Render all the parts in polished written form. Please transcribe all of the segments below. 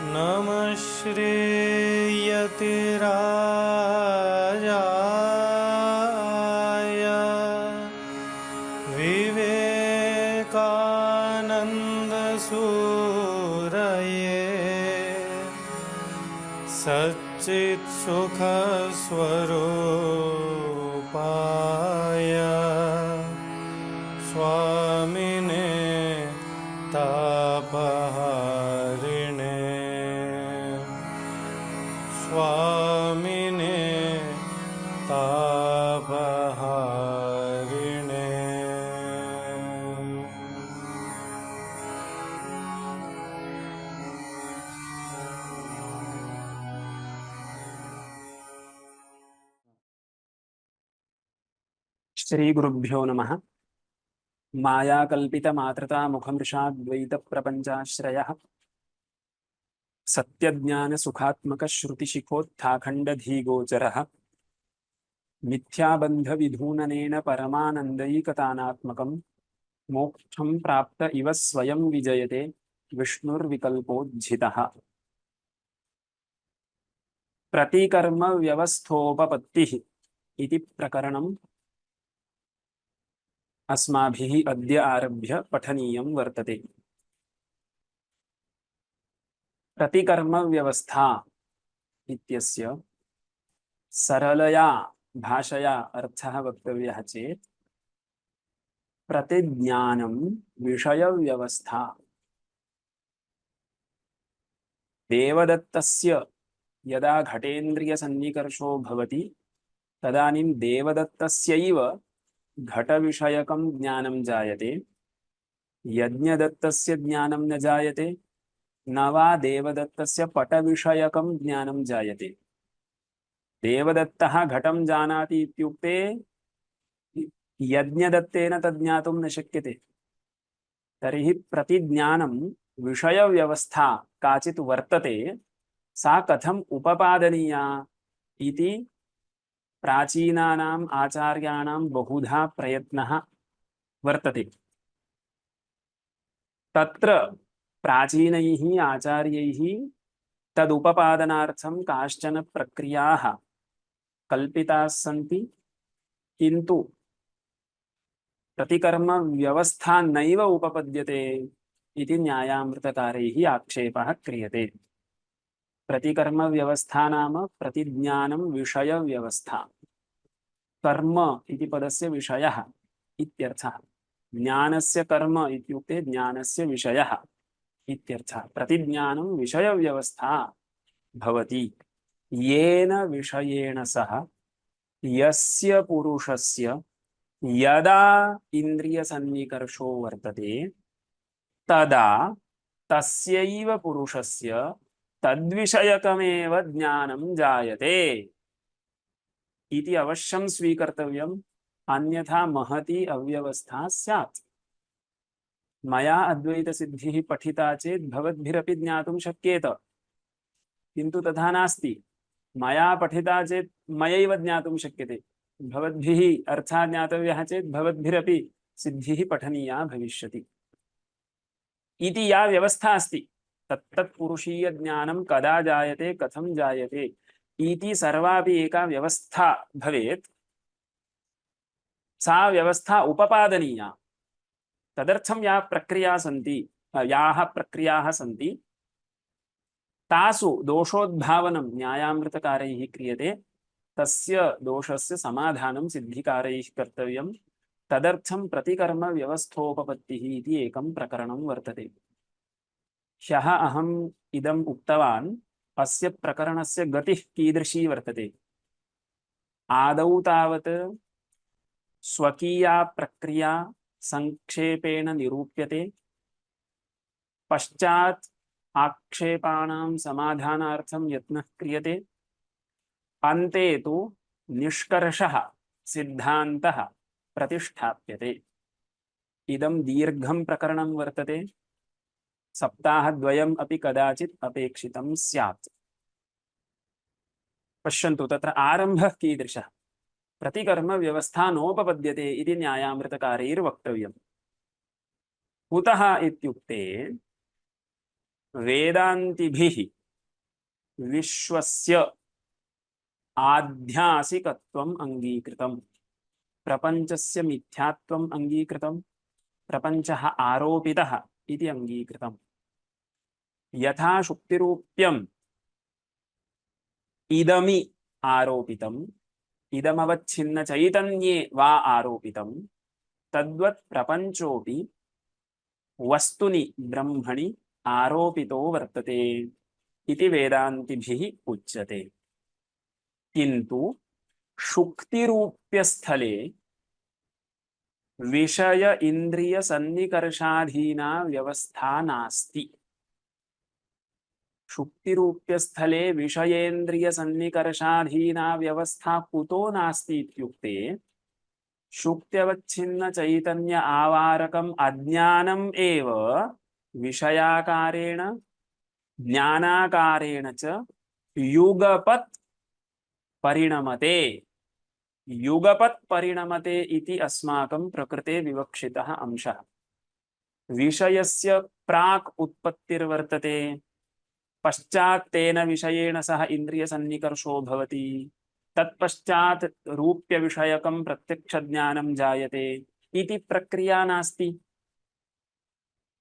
नमः श्रीयतिराजाय विवेकानन्दसूरये सच्चित्सुखस्वरूपाय स्वामिने तापहारिणे स्वामिने तापहारिणे। श्री गुरुभ्यो नमः। मायाकल्पित मात्रता मुखमृषाद्वैत प्रपंचाश्रयः सत्यज्ञान सुखात्मक श्रुतिशिखोत्थाखण्डधीगोचरः मिथ्याबन्ध विधूननेन परमानन्दैकतानात्मकं मोक्षं प्राप्त इव स्वयं विजयते विष्णुर्विकल्पोज्झितः। प्रतिकर्म व्यवस्थोपपत्तिः इति प्रकरणं अस्माभिः अद्य आरभ्य पठनीयं वर्तते। प्रतिकर्म व्यवस्था इत्यस्य सरलया भाषया अर्थः वक्तव्यः चेत् प्रतिज्ञानं विषय व्यवस्था। देवदत्तस्य यदा घटेन्द्रिय सन्निकर्षो भवति तदानीं देवदत्तस्यैव घटविषयकं ज्ञानं जायते, यज्ञदत्तस्य ज्ञानं न जायते, न वा देवदत्तस्य पटविषयकं ज्ञानं जायते। देवदत्तः घटं जानाति इत्युक्ते यज्ञदत्तेन तज्ज्ञातुं न शक्यते। तर्हि प्रतिज्ञानं विषयव्यवस्था काचित् वर्तते, सा कथम् उपपादनीया इति प्राचीनानाम् आचार्याणां बहुधा प्रयत्नः वर्तते। तत्र प्राचीनैः आचार्यैः तदुपपादनार्थं काश्चन प्रक्रियाः कल्पिताः सन्ति, किन्तु प्रतिकर्म व्यवस्था नैव उपपद्यते इति न्यायामृतकारैः आक्षेपः क्रियते। प्रतिकर्म व्यवस्था नाम प्रतिज्ञानं विषय व्यवस्था। कर्म इति पदस्य विषयः इत्यर्थः। ज्ञानस्य कर्म इत्युक्ते ज्ञानस्य विषयः इत्यर्थः। प्रतिज्ञानं विषय व्यवस्था भवति येन विषयेण सह यस्य पुरुषस्य यदा इंद्रिय सन्निकर्षो वर्तते तदा तस्यैव पुरुषस्य तद्विषयकमेव ज्ञानं जायते इति अवश्यं स्वीकर्तव्यम्, अन्यथा महती अव्यवस्था स्यात्। मया अद्वैत सिद्धिः पठिता चेत् भवद्भिरपि ज्ञातुं शक्येत, किन्तु तथा नास्ति। मया पठिता चेत् मयैव ज्ञातुं शक्यते, भवद्भिः अर्थः ज्ञातव्यः चेत् भवद्भिरपि सिद्धिः पठनीया भविष्यति इति या व्यवस्था अस्ति। तत्तत्पुरुषीय ज्ञानं कदा जायते, कथं जायते इति सर्वापि एका व्यवस्था भवेत्। सा व्यवस्था उपपादनीया। तदर्थं याः प्रक्रियाः सन्ति तासु दोषोद्भावनं न्यायामृतकारैः क्रियते। तस्य दोषस्य समाधानं सिद्धिकारैः कर्तव्यं। तदर्थं प्रतिकर्म व्यवस्थोपपत्तिः इति एकं प्रकरणं वर्तते। ह्यः अहम् इदम् उक्तवान्। अस्य प्रकरणस्य गतिः कीदृशी वर्तते? आदौ तावत् स्वकीया प्रक्रिया संक्षेपेण निरूप्यते, पश्चात् आक्षेपाणां समाधानार्थं यत्नः क्रियते, अन्ते तु निष्कर्षः सिद्धान्तः प्रतिष्ठाप्यते। इदं दीर्घं प्रकरणं वर्तते। सप्ताहद्वयम् अपि कदाचित् अपेक्षितं स्यात्। पश्यन्तु, तत्र आरम्भः कीदृशः? प्रतिकर्म व्यवस्था नोपपद्यते इति न्यायामृतकारैर्वक्तव्यम्। कुतः इत्युक्ते वेदान्तिभिः विश्वस्य आध्यासिकत्वम् अङ्गीकृतम्, प्रपञ्चस्य मिथ्यात्वम् अङ्गीकृतम्, प्रपञ्चः आरोपितः इति अङ्गीकृतम्। यथा शुक्तिरूप्यम् इदमि आरोपितम्, इदमवच्छिन्न चैतन्ये वा आरोपितम्, तद्वत् प्रपञ्चोऽपि वस्तुनि ब्रह्मणि आरोपितो वर्तते इति वेदान्तिभिः उच्यते। किन्तु शुक्तिरूप्यस्थले विषय इंद्रिय सन्निकर्षाधीना व्यवस्था नास्ति। शुक्तिरूप्यस्थले विषयेन्द्रिय सन्निकर्षाधीना व्यवस्था कुतो नास्ति इत्युक्ते शुक्त्यवच्छिन्न चैतन्य आवारकम् अज्ञानम् एव विषयाकारेण ज्ञानाकारेण च युगपत् परिणमते। युगपत् परिणमते इति अस्माकं प्रकृते विवक्षितः अंशः। विषयस्य प्राक् उत्पत्तिर्वर्तते, पश्चात् तेन विषयेण सह इन्द्रियसन्निकर्षो भवति, तत्पश्चात् रूप्यविषयकं प्रत्यक्षज्ञानं जायते इति प्रक्रिया नास्ति।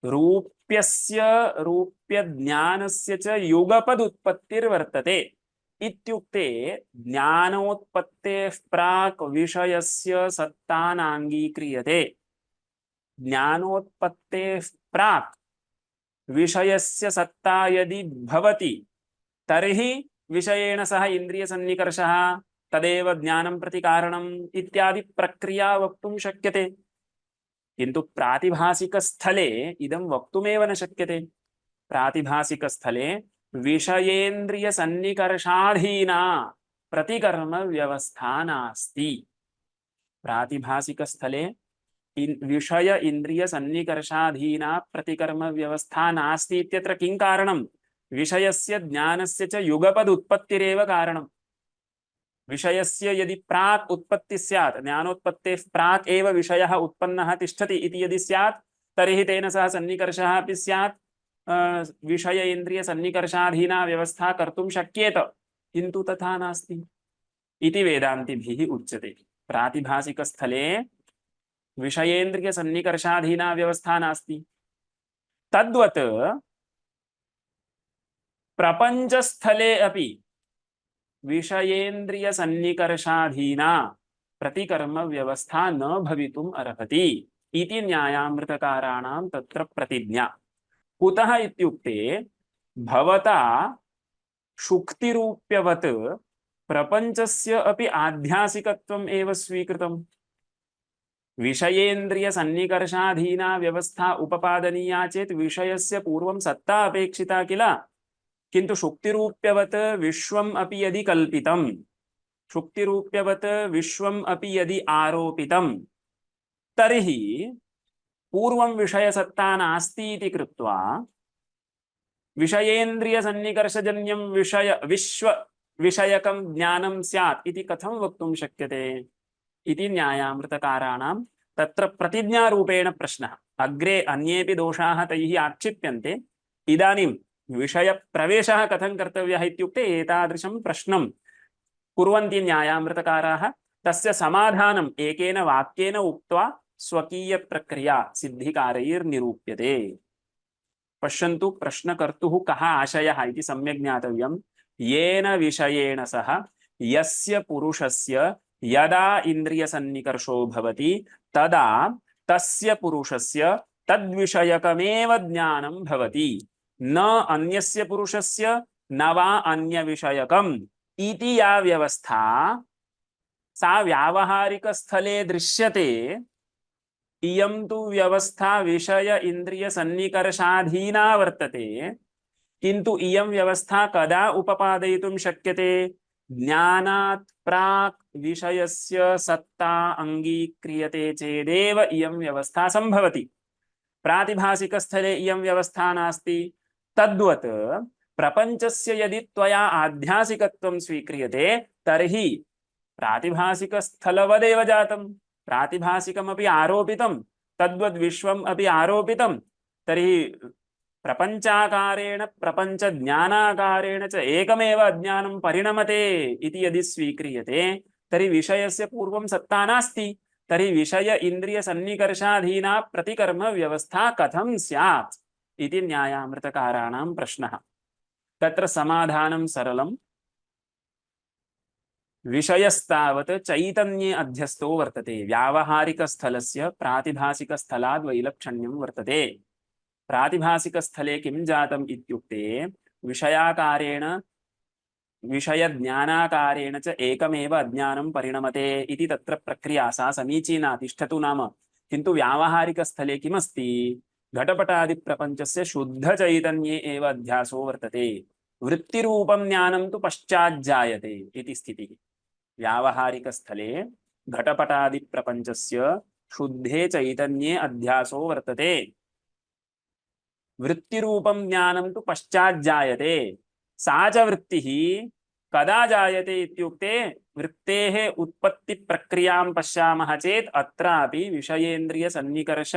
रूप्यस्य रूप्यज्ञानस्य च युगपदुत्पत्तिर्वर्तते इत्युक्ते ज्ञानोत्पत्तेः प्राक् विषयस्य सत्ता नाङ्गीक्रियते। ज्ञानोत्पत्तेः प्राक् विषयस्य सत्ता यदि भवति तर्हि विषयेण सह इन्द्रियसन्निकर्षः तदेव ज्ञानं प्रति कारणम् इत्यादि प्रक्रिया वक्तुं शक्यते। किन्तु प्रातिभासिकस्थले इदं वक्तुमेव न शक्यते। प्रातिभासिकस्थले विषयेन्द्रियसन्निकर्षाधीना प्रतिकर्म व्यवस्था नास्ति। प्रातिभासिकस्थले विषय इंद्रिय सन्निकर्षाधीना प्रतिकर्म व्यवस्था नास्ति इत्यत्र किं कारणं? विषयस्य ज्ञानस्य च युगपद उत्पत्तिरेव कारणम्। विषयस्य यदि प्राक् उत्पत्ति स्यात्, ज्ञानोत्पत्तेः प्राक् एव विषयः उत्पन्नः तिष्ठति इति यदि स्यात् तर्हि तेन सह सन्निकर्षः अपि स्यात्, विषय इंद्रिय सन्निकर्षाधीना व्यवस्था कर्तुं शक्येत, किन्तु तथा नास्ति इति वेदान्तिभिः उच्यते। प्रातिभासिकस्थले विषयेन्द्रिय सन्निकर्षाधीना व्यवस्था नास्ति। तद्वत् प्रपंचस्थले अपि विषयेन्द्रिय सन्निकर्षाधीना प्रतिकर्म व्यवस्था न भवितुम् अर्हति इति न्यायामृतकाराणां तत्र प्रतिज्ञा। कुतः इत्युक्ते भवता शुक्तिरूप्यवत् प्रपंचस्य अपि आध्यासिकत्वम् एव स्वीकृतम्। विषयेन्द्रिय सन्निकर्षाधीना व्यवस्था उपपादनीया चेत् विषयस्य पूर्वं सत्ता अपेक्षिता किल। किन्तु शुक्तिरूप्यवत् विश्वम् अपि यदि कल्पितं, शुक्तिरूप्यवत् विश्वम् अपि यदि आरोपितं, तर्हि पूर्वं विषयसत्ता नास्ति इति कृत्वा विषयेन्द्रिय सन्निकर्षजन्यं विश्व विषयकं ज्ञानं स्यात् इति कथं वक्तुं शक्यते इति न्यायामृतकाराणां तत्र प्रतिज्ञारूपेण प्रश्नः। अग्रे अन्येपि दोषाः तैः आक्षिप्यन्ते। इदानीं विषयप्रवेशः कथं कर्तव्यः इत्युक्ते एतादृशं प्रश्नं कुर्वन्ति न्यायामृतकाराः, तस्य समाधानम् एकेन वाक्येन उक्त्वा स्वकीयप्रक्रिया सिद्धिकारैर्निरूप्यते। पश्यन्तु, प्रश्नकर्तुः कः आशयः इति सम्यक् ज्ञातव्यम्। येन विषयेण सह यस्य पुरुषस्य यदा इन्द्रियसन्निकर्षो भवति तदा तस्य पुरुषस्य तद्विषयकमेव ज्ञानं भवति, न अन्यस्य पुरुषस्य न वा अन्यविषयकम् इति या व्यवस्था सा व्यावहारिकस्थले दृश्यते। इयं तु व्यवस्था विषय इंद्रिय सन्निकर्षाधीना वर्तते, किन्तु इयं व्यवस्था कदा उपपादयितुं शक्यते? ज्ञानात् प्राक् विषयस्य सत्ता अङ्गीक्रियते चेदेव इयं व्यवस्था संभवति। प्रातिभासिकस्थले इयं व्यवस्था नास्ति। तद्वत् प्रपञ्चस्य यदि त्वया आध्यासिकत्वं स्वीक्रियते तर्हि प्रातिभासिकस्थलवदेव जातं, प्रातिभासिकमपि आरोपितं, तद्वद्विश्वम् अपि आरोपितं, तर्हि प्रपञ्चाकारेण प्रपञ्चज्ञानाकारेण च एकमेव अज्ञानं परिणमते इति यदि स्वीक्रियते तर्हि विषयस्य पूर्वं सत्ता नास्ति। तर्हि विषय इन्द्रिय सन्निकर्षाधीना प्रतिकर्म व्यवस्था कथं स्यात् इति न्यायामृतकाराणां प्रश्नः। तत्र समाधानं सरलं। विषयस्तावत् चैतन्ये अध्यस्तो वर्तते, व्यावहारिकस्थलस्य प्रातिभासिकस्थलाद् वैलक्षण्यं वर्तते। प्रातिभासिकस्थले किं जातम् इत्युक्ते विषयाकारेण विषयज्ञानाकारेण च एकमेव अज्ञानं परिणमते इति तत्र प्रक्रिया सा समीचीना तिष्ठतु नाम। किन्तु व्यावहारिकस्थले किमस्ति, घटपटादिप्रपञ्चस्य शुद्धचैतन्ये एव अध्यासो वर्तते, वृत्तिरूपं ज्ञानं तु पश्चाज्जायते इति स्थितिः। व्यावहारिकस्थले घटपटादिप्रपञ्चस्य शुद्धे चैतन्ये अध्यासो वर्तते, वृत्तिरूपं ज्ञानं तु पश्चाज्जायते। सा च वृत्तिः कदा जायते इत्युक्ते वृत्तेः उत्पत्ति प्रक्रियां पश्यामः चेत् अत्रापि विषयेन्द्रिय सन्निकर्ष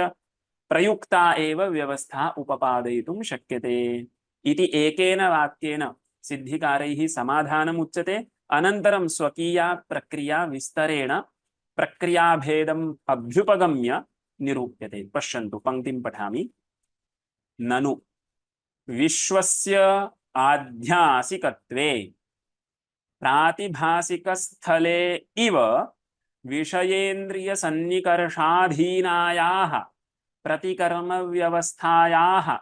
प्रयुक्ता एव व्यवस्था उपपादयितुं शक्यते इति एकेन वाक्येन सिद्धिकारैः समाधानम् उच्यते। अनन्तरं स्वकीया प्रक्रिया विस्तरेण प्रक्रियाभेदम् अभ्युपगम्य निरूप्यते। पश्यन्तु, पंक्तिं पठामि। ननु विश्वस्य आध्यासिकत्वे प्रातिभासिकस्थले इव विषयेन्द्रिय सन्निकर्षाधीनायाः प्रतिकर्म व्यवस्थायाः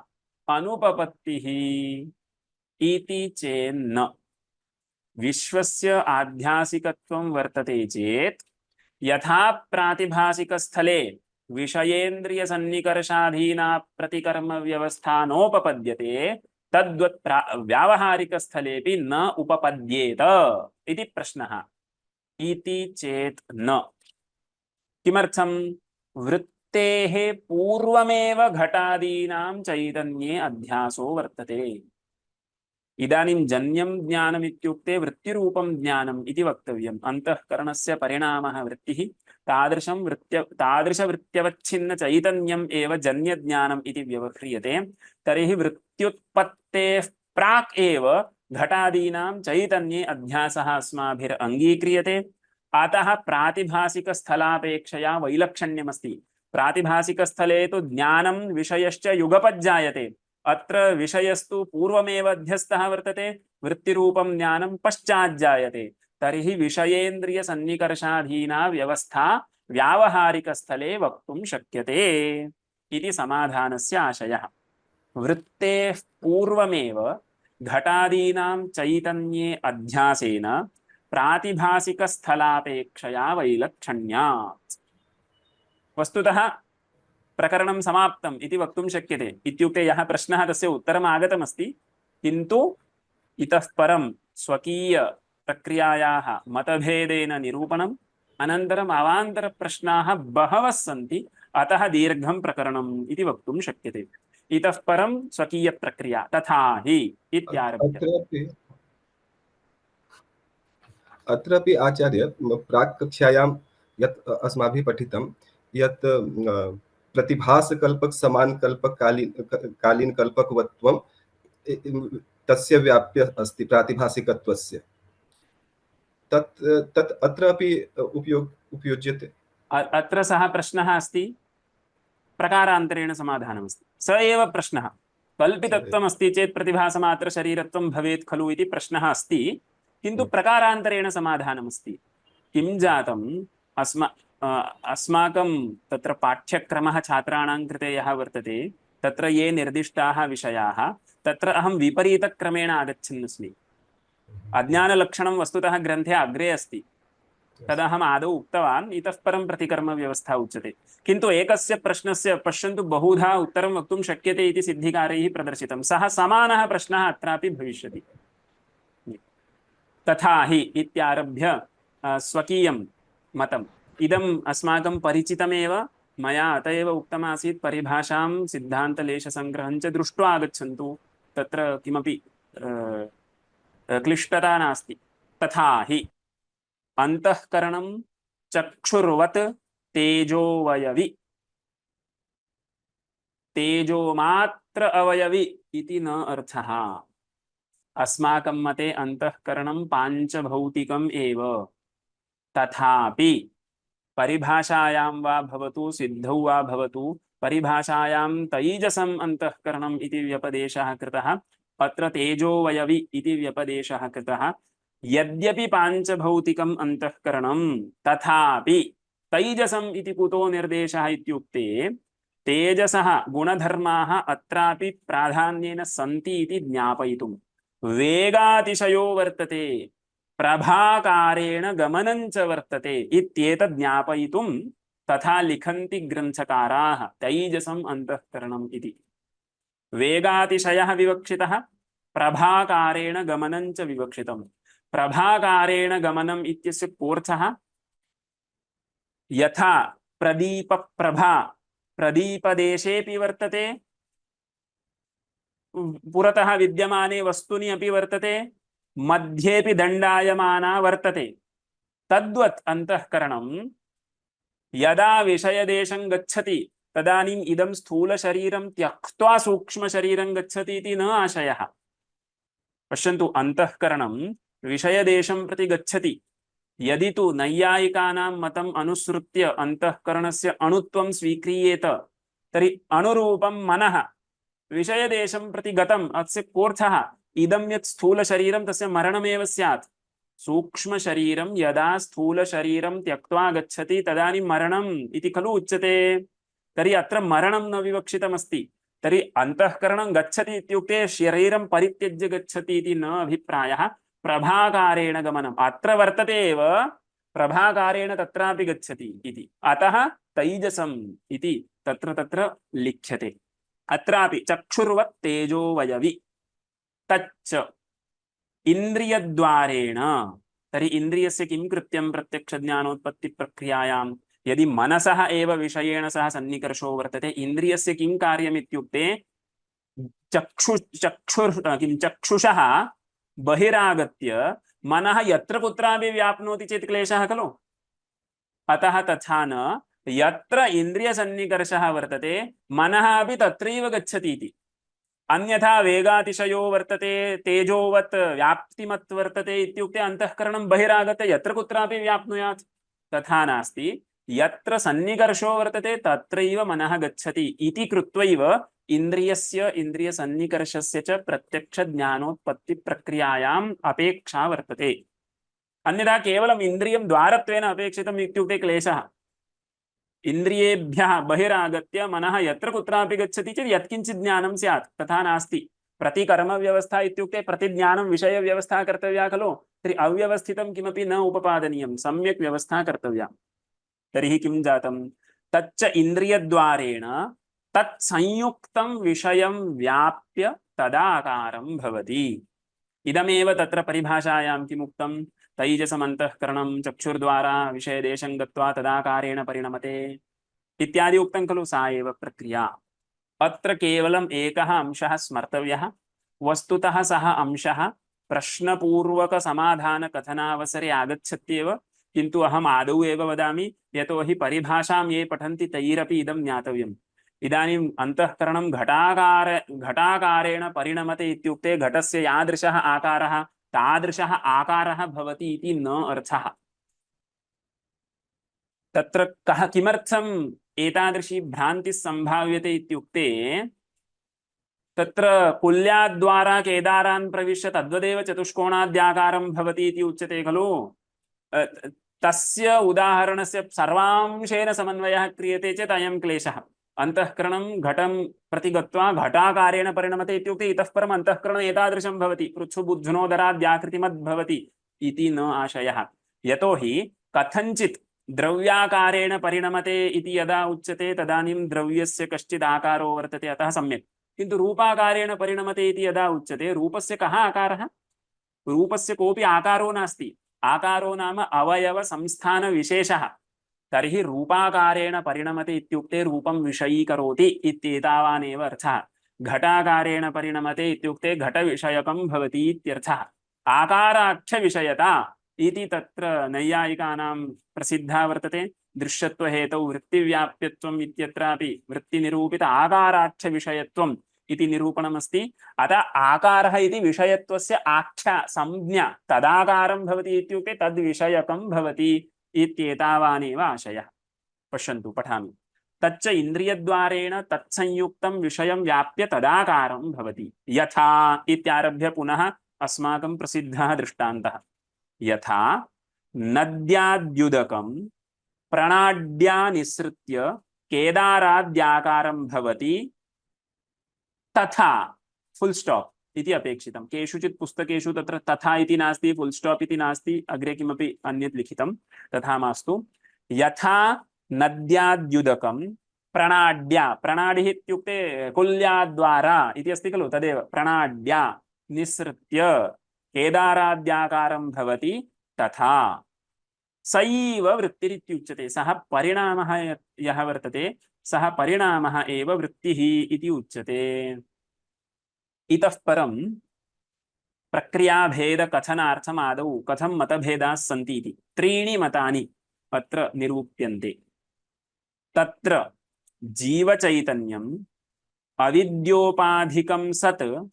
अनुपपत्तिः इति चेन्न। विश्वस्य आध्यासिकत्वं वर्तते चेत् यथा प्रातिभासिकस्थले विषयेन्द्रिय सन्निकर्षाधीना प्रतिकर्म व्यवस्था नोपपद्यते तद्वत् व्यावहारिकस्थलेपि न उपपद्येत इति प्रश्नः। इति चेत् न। किमर्थं? वृत्तेः पूर्वमेव घटादीनां चैतन्ये अध्यासो वर्तते। इदानीं जन्यं ज्ञानमित्युक्ते वृत्तिरूपं ज्ञानम् इति वक्तव्यम्। अन्तःकरणस्य परिणामः वृत्तिः, तादृशवृत्त्यवच्छिन्न चैतन्यम् एव जन्यज्ञानम् इति व्यवह्रियते। तर्हि वृत्त्युत्पत्तेः प्राक् एव घटादीनां चैतन्ये अध्यासः अस्माभिः अङ्गीक्रियते। अतः प्रातिभासिकस्थलापेक्षया वैलक्षण्यमस्ति। प्रातिभासिकस्थले तु ज्ञानं विषयश्च युगपज्जायते, अत्र विषयस्तु पूर्वमेव अध्यस्तः वर्तते, वृत्तिरूपं ज्ञानं पश्चाज्जायते। तर्हि विषयेन्द्रिय सन्निकर्षाधीना व्यवस्था व्यावहारिकस्थले वक्तुं शक्यते इति समाधानस्य आशयः। वृत्तेः पूर्वमेव घटादीनां चैतन्ये अध्यासेन प्रातिभासिकस्थलापेक्षया वैलक्षण्यात्। वस्तुतः प्रकरणं समाप्तम् इति वक्तुं शक्यते। इत्युक्ते यः प्रश्नः तस्य उत्तरम् आगतमस्ति, किन्तु इतः परं स्वकीय प्रक्रियायाः मतभेदेन निरूपणम्, अनन्तरम् अवान्तरप्रश्नाः बहवः सन्ति, अतः दीर्घं प्रकरणम् इति वक्तुं शक्यते। इतः परं स्वकीय प्रक्रिया तथा हि इत्यारभ्य। अत्रापि आचार्य प्राक् कक्षायां यत् अस्माभिः पठितं यत् प्रतिभासकल्पक समानकल्पक कालीनकल्पकवत्वं तस्य व्याप्य अस्ति प्रातिभासिकत्वस्य। तत् अत्रापि उपयुज्यते। अत्र सः प्रश्नः अस्ति, प्रकारान्तरेण समाधानमस्ति। स एव प्रश्नः, कल्पितत्वमस्ति चेत् प्रतिभासमात्र शरीरत्वं भवेत् खलु इति प्रश्नः अस्ति, किन्तु प्रकारान्तरेण समाधानमस्ति। किं जातम्, अस्माकं तत्र पाठ्यक्रमः छात्राणां कृते यः वर्तते, तत्र ये निर्दिष्टाः विषयाः तत्र अहं विपरीतक्रमेण आगच्छन्नस्मि। अज्ञानलक्षणं वस्तुतः ग्रन्थे अग्रे अस्ति, तदहम् आदौ उक्तवान्, इतः परं प्रतिकर्मव्यवस्था उच्यते। किन्तु एकस्य प्रश्नस्य पश्यन्तु बहुधा उत्तरं वक्तुं शक्यते इति सिद्धिकारैः प्रदर्शितं। सः समानः प्रश्नः अत्रापि भविष्यति। तथा हि इत्यारभ्य स्वकीयं मतम् इदम् अस्माकं परिचितमेव। मया अत एव उक्तमासीत् परिभाषां सिद्धान्तलेशसङ्ग्रहं च दृष्ट्वा आगच्छन्तु, तत्र किमपि क्लिष्टता नास्ति। तथा हि अंतःकरणं चक्षुर्वत् तेजोवयवि तेजोमात्र अवयवि इति न अर्थः। अस्माकं मते अंतःकरणं पांचभौतिकम् एव, तथापि परिभाषायां वा भवतु सिद्धौ वा भवतु परिभाषायां तैजसम् अंतःकरणम् इति व्यपदेशः कृतः, अत्र तेजोवयवि इति व्यपदेशः कृतः। यद्यपि पांचभौतिकम् अंतःकरणं तथापि तैजसम् इति कुतो निर्देशः इत्युक्ते तेजसः गुणधर्माः अत्रापि प्राधान्येन सन्ति इति ज्ञापयितुम्। वेगातिशयो वर्तते, प्रभाकारेण गमनञ्च वर्तते इत्येतद् ज्ञापयितुं तथा लिखन्ति ग्रन्थकाराः तैजसम् अंतःकरणम् इति। वेगातिशयः विवक्षितः, प्रभाकारेण गमनञ्च विवक्षितम्। प्रभाकारेण गमनम् इत्यस्य कोऽर्थः? यथा प्रदीप प्रभा प्रदीपदेशेऽपि वर्तते, पुरतः विद्यमाने वस्तुनि अपि वर्तते, मध्येऽपि दण्डायमाना वर्तते। तद्वत् अंतःकरणं यदा विषयदेशं गच्छति तदानीम् इदं स्थूलशरीरं त्यक्त्वा सूक्ष्मशरीरं गच्छति इति न आशयः। पश्यन्तु, अंतःकरणं विषयदेशं प्रति गच्छति। यदि तु नैयायिकानां मतम् अनुसृत्य अंतःकरणस्य अणुत्वं स्वीक्रियेत तर्हि अनुरूपं मनः विषयदेशं प्रति गतम्। अस्य कोऽर्थः? इदं यत् स्थूलशरीरं तस्य मरणमेव स्यात्। सूक्ष्मशरीरं यदा स्थूलशरीरं त्यक्त्वा गच्छति तदानीं मरणम् इति खलु उच्यते। तर्हि अत्र मरणं न विवक्षितमस्ति। तर्हि अंतःकरणं गच्छति इत्युक्ते शरीरं परित्यज्य गच्छति इति न अभिप्रायः। प्रभाकारेण गमनम् अत्र वर्तते एव, प्रभाकारेण तत्रापि गच्छति इति। अतः तैजसम् इति तत्र तत्र लिख्यते। अत्रापि चक्षुर्वत् तेजोवयवि तच्च इन्द्रियद्वारेण। तर्हि इन्द्रियस्य किं कृत्यं प्रत्यक्ष ज्ञानोत्पत्ति प्रक्रियायां? यदि मनसः एव विषयेण सह सन्निकर्षो वर्तते, इन्द्रियस्य किं कार्यम् इत्युक्ते चक्षुषः बहिरागत्य मनः यत्र कुत्रापि व्याप्नोति चेत् क्लेशः खलु। अतः तथा न, यत्र इन्द्रियसन्निकर्षः वर्तते मनः अपि तत्रैव गच्छति इति। अन्यथा वेगातिशयो वर्तते, तेजोवत् व्याप्तिमत् वर्तते इत्युक्ते अंतःकरणं बहिरागत्य यत्र कुत्रापि व्याप्नुयात्। तथा नास्ति, यत्र सन्निकर्षो वर्तते तत्रैव मनः गच्छति इति कृत्वैव इन्द्रियस्य इन्द्रियसन्निकर्षस्य च प्रत्यक्ष ज्ञानोत्पत्ति प्रक्रियायाम् अपेक्षा वर्तते। अन्यथा केवलम् इन्द्रियं द्वारत्वेन अपेक्षितम् इत्युक्ते क्लेशः। इन्द्रियेभ्यः बहिरागत्य मनः यत्र कुत्रापि गच्छति चेत् यत्किञ्चित् ज्ञानं स्यात्। तथा नास्ति। प्रतिकर्मव्यवस्था इत्युक्ते प्रतिज्ञानं विषयव्यवस्था कर्तव्या खलु। तर्हि अव्यवस्थितं किमपि न उपपादनीयं, सम्यक् व्यवस्था कर्तव्या। तर्हि किं जातं? तच्च इन्द्रियद्वारेण तत्संयुक्तं विषयं व्याप्य तदाकारं भवति। इदमेव तत्र परिभाषायां किमुक्तं? तैजसमन्तःकरणं चक्षुर्द्वारा विषयदेशं गत्वा तदाकारेण परिणमते इत्यादि उक्तं खलु। सा एव प्रक्रिया। अत्र केवलम् एकः अंशः स्मर्तव्यः। वस्तुतः सः अंशः प्रश्नपूर्वक समाधानकथनावसरे आगच्छत्येव, किन्तु अहम् आदौ एव वदामि, यतोहि परिभाषां ये पठन्ति तैरपि इदं ज्ञातव्यम्। इदानीम् अंतःकरणं घटाकारेण परिणमते इत्युक्ते घटस्य यादृशः आकारः तादृशः आकारः भवति इति न अर्थः। तत्र किमर्थम् एतादृशी भ्रान्तिः सम्भाव्यते इत्युक्ते, तत्र कुल्याद्वारा केदारान् प्रविश्य तद्वदेव चतुष्कोणाद्याकारं भवति इति उच्यते खलु। तस्य उदाहरणस्य सर्वांशेन समन्वयः क्रियते चेत् अयं क्लेशः। अंतःकरणं घटं प्रति गत्वा घटाकारेण परिणमते इत्युक्ते इतः परम् अंतःकरणम् एतादृशं भवति, पृच्छुबुद्धुनोदराद्याकृतिमद् भवति इति न आशयः। यतोहि कथञ्चित् द्रव्याकारेण परिणमते इति यदा उच्यते तदानीं द्रव्यस्य कश्चित् आकारो वर्तते, अतः सम्यक्। किन्तु रूपाकारेण परिणमते इति यदा उच्यते, रूपस्य कः आकारः? रूपस्य कोऽपि आकारो नास्ति। आकारो नाम अवयव संस्थान विशेषः। तर्हि रूपाकारेण परिणमते इत्युक्ते रूपं विषयीकरोति इत्येतावानेव अर्थः। घटाकारेण परिणमते इत्युक्ते घटविषयकं भवति इत्यर्थः। आकाराख्य विषयता इति तत्र नैयायिकानां प्रसिद्धा वर्तते। दृश्यत्वहेतौ वृत्तिव्याप्यत्वम् इत्यत्रापि वृत्तिनिरूपित आकाराख्यविषयत्वम् इति निरूपणमस्ति। अतः आकारः इति विषयत्वस्य आख्या संज्ञा तदाकारं भवति इत्युक्ते तद्विषयकं भवति इत्येतावानेव आशयः। पश्यन्तु, पठामि। तच्च इन्द्रियद्वारेण तत्संयुक्तं विषयं व्याप्य तदाकारं भवति। यथा इत्यारभ्य पुनः अस्माकं प्रसिद्धः दृष्टान्तः। यथा नद्याद्युदकं प्रणाड्या निसृत्य केदाराद्याकारं भवति तथा फुल स्टॉप इति अपेक्षितं। केषुचित् पुस्तकेषु तत्र तथा इति नास्ति, फुल स्टॉप इति नास्ति, अग्रे किमपि अन्यत् लिखितं, तथा मास्तु। यथा नद्याद्युदकं प्रणाड्या, प्रणाडिः इत्युक्ते कुल्याद्वारा इति अस्ति खलु, तदेव प्रणाड्या निसृत्य केदाराद्याकारं भवति तथा सैव वृत्तिरित्युच्यते। सः परिणामः यः वर्तते सः परिणामः एव वृत्तिः इति उच्यते। इतः परं प्रक्रियाभेदकथनार्थम् आदौ कथं मतभेदाः सन्ति इति त्रीणि मतानि अत्र निरूप्यन्ते। तत्र जीवचैतन्यम् अविद्योपाधिकं सत्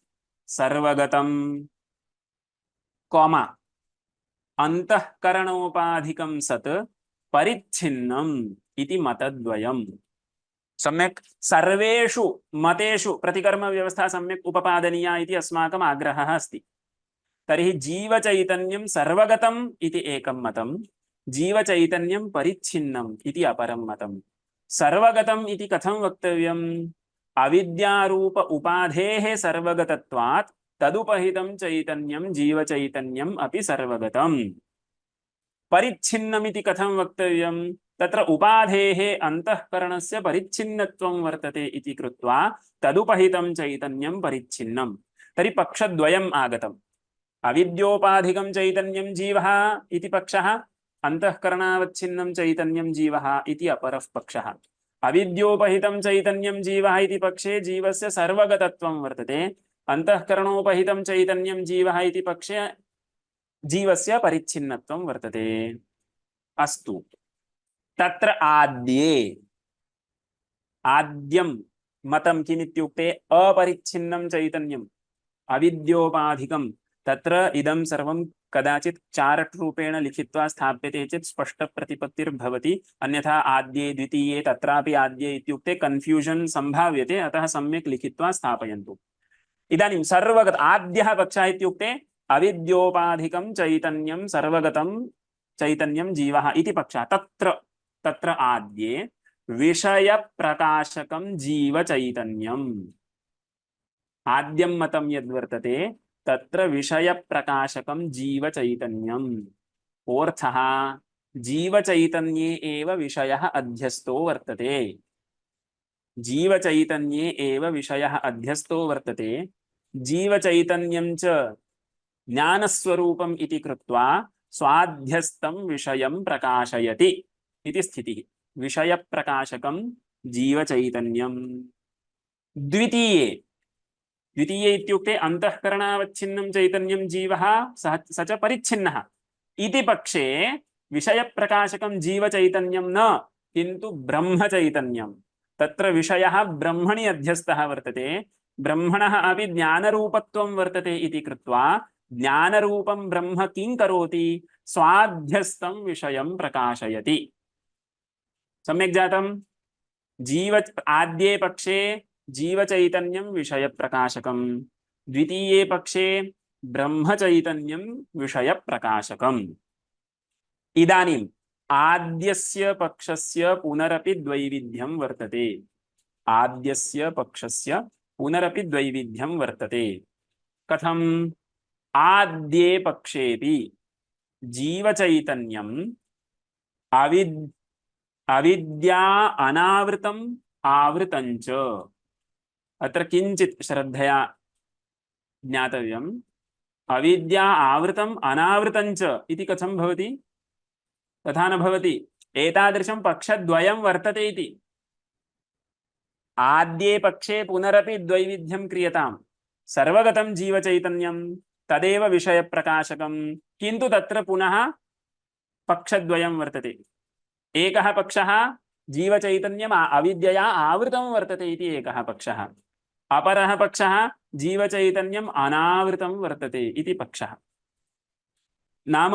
सर्वगतं, कॉमा अंतःकरणोपाधिकं सत् परिच्छिन्नम् इति मतद्वयम्। सम्यक् सर्वेषु mateषु प्रतिकर्म व्यवस्था सम्यक् उपपादनीया इति अस्माकम् आग्रहः अस्ति। तर्हि जीवचैतन्यं सर्वगतम् इति एकं मतं, जीवचैतन्यं परिच्छिन्नम् इति अपरं मतं। सर्वगतम् इति कथं वक्तव्यम्? अविद्यारूप उपाधेः सर्वगतत्वात् तदुपहितं चैतन्यं जीवचैतन्यम् अपि सर्वगतम्। परिच्छिन्नमिति कथं वक्तव्यम्? तत्र उपाधेः अंतःकरणस्य परिच्छिन्नत्वं वर्तते इति कृत्वा तदुपहितं चैतन्यं परिच्छिन्नम्। तर्हि पक्षद्वयम् आगतम्। अविद्योपाधिकं चैतन्यं जीवः इति पक्षः, अंतःकरणावच्छिन्नं चैतन्यं जीवः इति अपरः पक्षः। अविद्योपहितं चैतन्यं जीवः इति पक्षे जीवस्य सर्वगतत्वं वर्तते, अंतःकरणोपहितं चैतन्यं जीवः इति पक्षे जीवस्य परिच्छिन्नत्वं वर्तते। अस्तु, तत्र आद्यं मतं किमित्युक्ते अपरिच्छिन्नं चैतन्यम् अविद्योपाधिकं। तत्र इदं सर्वं कदाचित् चार्ट् रूपेण लिखित्वा स्थाप्यते चेत् स्पष्टप्रतिपत्तिर्भवति, अन्यथा आद्ये द्वितीये तत्रापि आद्ये इत्युक्ते कन्फ्यूजन् सम्भाव्यते, अतः सम्यक् लिखित्वा स्थापयन्तु। इदानीं सर्वगत आद्यः पक्षः इत्युक्ते अविद्योपाधिकं चैतन्यं सर्वगतं चैतन्यं जीवः इति पक्षः। तत्र आद्ये विषयप्रकाशकं जीवचैतन्यम्। आद्यं मतं यद्वर्तते तत्र विषयप्रकाशकं जीवचैतन्यम्। अर्थः जीवचैतन्ये एव विषयः अध्यस्तो वर्तते। जीवचैतन्ये एव विषयः अध्यस्तो वर्तते। जीवचैतन्यं च ज्ञानस्वरूपम् इति कृत्वा स्वाध्यस्तं विषयं प्रकाशयति इति स्थितिः। विषयप्रकाशकं जीवचैतन्यम्। द्वितीये इत्युक्ते अंतःकरणावच्छिन्नं चैतन्यं जीवः स च परिच्छिन्नः इति पक्षे विषयप्रकाशकं जीवचैतन्यं न, किन्तु ब्रह्मचैतन्यं। तत्र विषयः ब्रह्मणि अध्यस्तः वर्तते, ब्रह्मणः अपि ज्ञानरूपत्वं वर्तते इति कृत्वा ज्ञानरूपं ब्रह्म किं करोति? स्वाध्यस्तं विषयं प्रकाशयति। सम्यक् जातम्? आद्ये पक्षे जीवचैतन्यं विषयप्रकाशकम्, द्वितीये पक्षे ब्रह्मचैतन्यं विषयप्रकाशकम्। इदानीम् आद्यस्य पक्षस्य पुनरपि द्वैविध्यं वर्तते। आद्यस्य पक्षस्य पुनरपि द्वैविध्यं वर्तते। कथम्? आद्ये पक्षेपि जीवचैतन्यम् अविद्या अनावृतम् आवृतञ्च। अत्र किञ्चित् श्रद्धया ज्ञातव्यम्। अविद्या आवृतम् अनावृतञ्च इति कथं भवति? तथा न भवति। एतादृशं पक्षद्वयं वर्तते इति। आद्ये पक्षे पुनरपि द्वैविध्यं क्रियताम्। सर्वगतं जीवचैतन्यं तदेव विषयप्रकाशकं किन्तु तत्र पुनः पक्षद्वयं वर्तते एकः पक्षः जीवचैतन्यम् अविद्यया आवृतं वर्तते इति एकः पक्षः अपरः पक्षः जीवचैतन्यम् अनावृतं वर्तते इति पक्षः नाम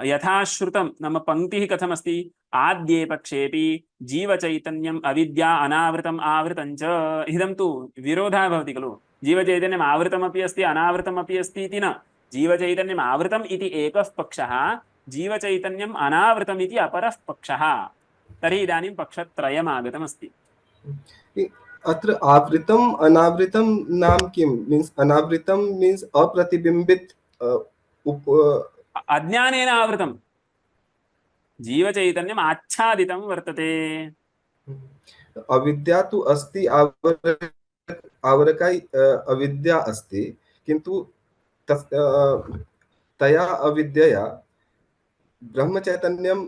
यथा श्रुतं नाम पंक्तिः कथमस्ति आद्ये पक्षेपि जीवचैतन्यम् अविद्या अनावृतम् आवृतं च इदं तु विरोधः भवति खलु जीवचैतन्यम् आवृतमपि अस्ति अनावृतमपि अस्ति इति न जीवचैतन्यम् आवृतम् इति एकः पक्षः जीवचैतन्यम् अनावृतम् इति अपरः पक्षः तर्हि इदानीं पक्षत्रयम् आगतमस्ति अत्र आवृतम अनावृतम नाम किम मीन्स अनावृतम मीन्स अप्रतिबिंबित अज्ञानेन आवृतं जीवचैतन्यम् आच्छादितं वर्तते अविद्या तु अस्ति आवरकाय अविद्या अस्ति किन्तु तया अविद्यया ब्रह्मचैतन्यं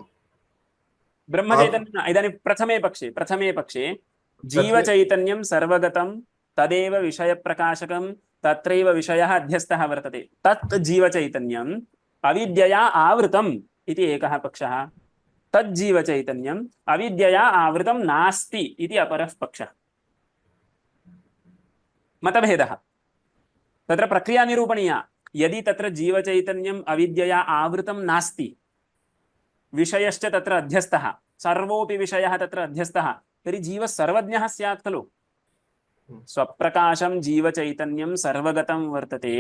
ब्रह्मचैतन्यम् इदानीं प्रथमे पक्षे जीवचैतन्यं सर्वगतं तदेव विषयप्रकाशकं तत्रैव विषयः अध्यस्तः वर्तते तत् जीवचैतन्यम् अविद्यया आवृतम् इति एकः पक्षः तज्जीवचैतन्यम् अविद्यया आवृतं नास्ति इति अपरः पक्षः मतभेदः तत्र प्रक्रिया निरूपणीया यदि तत्र जीवचैतन्यम् अविद्यया आवृतं नास्ति विषयश्च तत्र अध्यस्तः सर्वोऽपि विषयः तत्र अध्यस्तः तर्हि जीवः सर्वज्ञः स्यात् खलु स्वप्रकाशं जीवचैतन्यं सर्वगतं वर्तते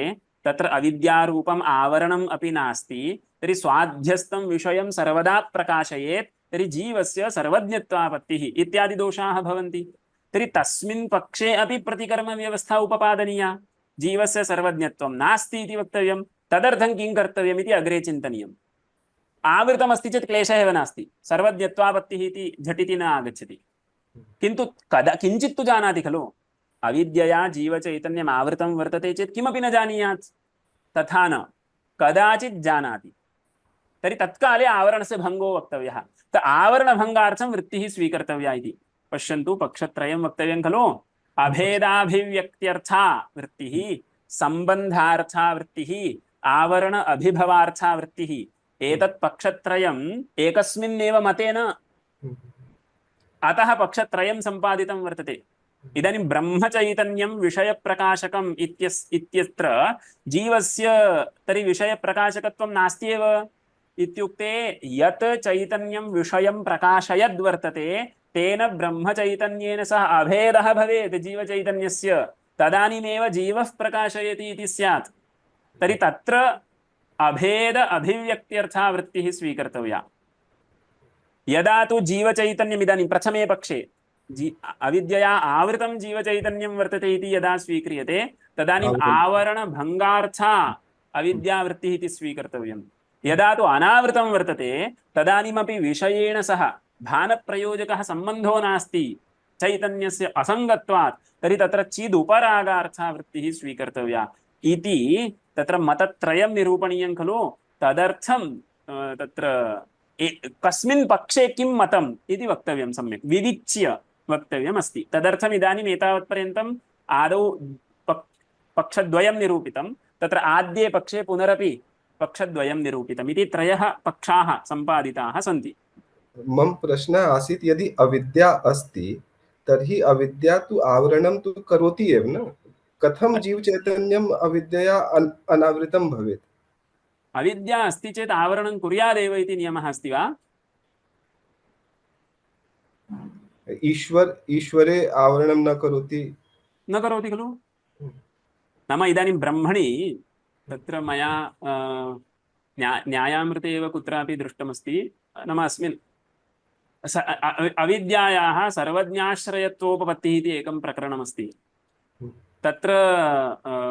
तत्र अविद्यारूपम् आवरणम् अपि नास्ति तर्हि स्वाध्यस्तं विषयं सर्वदा प्रकाशयेत् तर्हि जीवस्य सर्वज्ञत्वापत्तिः इत्यादि दोषाः भवन्ति तर्हि तस्मिन् पक्षे अपि प्रतिकर्मव्यवस्था उपपादनीया जीवस्य सर्वज्ञत्वं नास्ति इति वक्तव्यं तदर्थं किं कर्तव्यम् इति अग्रे चिन्तनीयम् आवृतमस्ति चेत् क्लेशः एव नास्ति सर्वज्ञत्वापत्तिः इति झटिति न आगच्छति किन्तु कदा किञ्चित् तु जानाति खलु अविद्यया जीवचैतन्यम् आवृतं वर्तते चेत् किमपि न जानीयात् तथा न कदाचित् जानाति तर्हि तत्काले आवरणस्य भङ्गो वक्तव्यः आवरणभङ्गार्थं वृत्तिः स्वीकर्तव्या इति पश्यन्तु पक्षत्रयं वक्तव्यं खलु अभेदाभिव्यक्त्यर्था वृत्तिः सम्बन्धार्था वृत्तिः आवरण अभिभवार्था वृत्तिः एतत् पक्षत्रयम् एकस्मिन्नेव मतेन अतः पक्षत्रयं सम्पादितं वर्तते इदानीं ब्रह्मचैतन्यं विषयप्रकाशकम् इत्यत्र जीवस्य तर्हि विषयप्रकाशकत्वं नास्ति एव इत्युक्ते यत् चैतन्यं विषयं प्रकाशयद्वर्तते तेन ब्रह्मचैतन्येन सह अभेदः भवेत् जीवचैतन्यस्य तदानीमेव जीवः प्रकाशयति इति स्यात् तर्हि तत्र अभेद अभिव्यक्त्यर्था वृत्तिः स्वीकर्तव्या यदा तु जीवचैतन्यम् इदानीं प्रथमे पक्षे अविद्यया आवृतं जीवचैतन्यं वर्तते इति यदा स्वीक्रियते तदानीम् आवरणभङ्गार्था अविद्यावृत्तिः इति स्वीकर्तव्यम् यदा तु अनावृतं वर्तते तदानीमपि विषयेण सह भानप्रयोजकः सम्बन्धो नास्ति चैतन्यस्य असङ्गत्वात् तर्हि तत्र चिदुपरागार्था वृत्तिः स्वीकर्तव्या इति तत्र मतत्रयं निरूपणीयं खलु तदर्थं तत्र कस्मिन् पक्षे किं मतम् इति वक्तव्यं सम्यक् विविच्य वक्तव्यमस्ति तदर्थम् इदानीम् एतावत्पर्यन्तम् आदौ पक्षद्वयं निरूपितं तत्र आद्ये पक्षे पुनरपि पक्षद्वयं निरूपितम् इति त्रयः पक्षाः सम्पादिताः सन्ति मम प्रश्नः आसीत् यदि अविद्या अस्ति तर्हि अविद्या तु आवरणं तु करोति एव न कथं जीवचैतन्यम् अविद्यया अनावृतं भवेत् अविद्या अस्ति चेत् आवरणं कुर्यादेव इति नियमः अस्ति वा ईश्वरे आवरणं न करोति खलु नाम इदानीं ब्रह्मणि तत्र मया न्यायामृते एव कुत्रापि दृष्टमस्ति नाम अस्मिन् अविद्यायाः सर्वज्ञाश्रयत्वोपपत्तिः इति एकं प्रकरणमस्ति तत्र